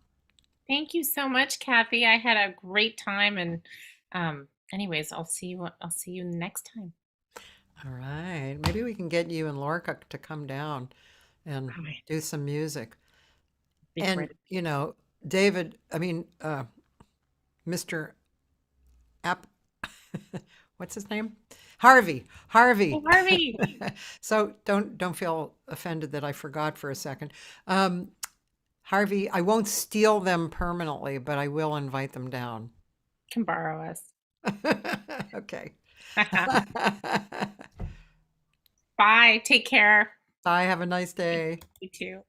Thank you so much, Kathy. I had a great time, and anyways, I'll see you next time. All right. Maybe we can get you and Lorca to come down and All right. do some music. Be And, great. you know, David, I mean, Mr. App, what's his name? Harvey. Oh, Harvey. So don't feel offended that I forgot for a second. Harvey, I won't steal them permanently, but I will invite them down. Can borrow us. Okay. Bye. Take care. Bye. Have a nice day. You too.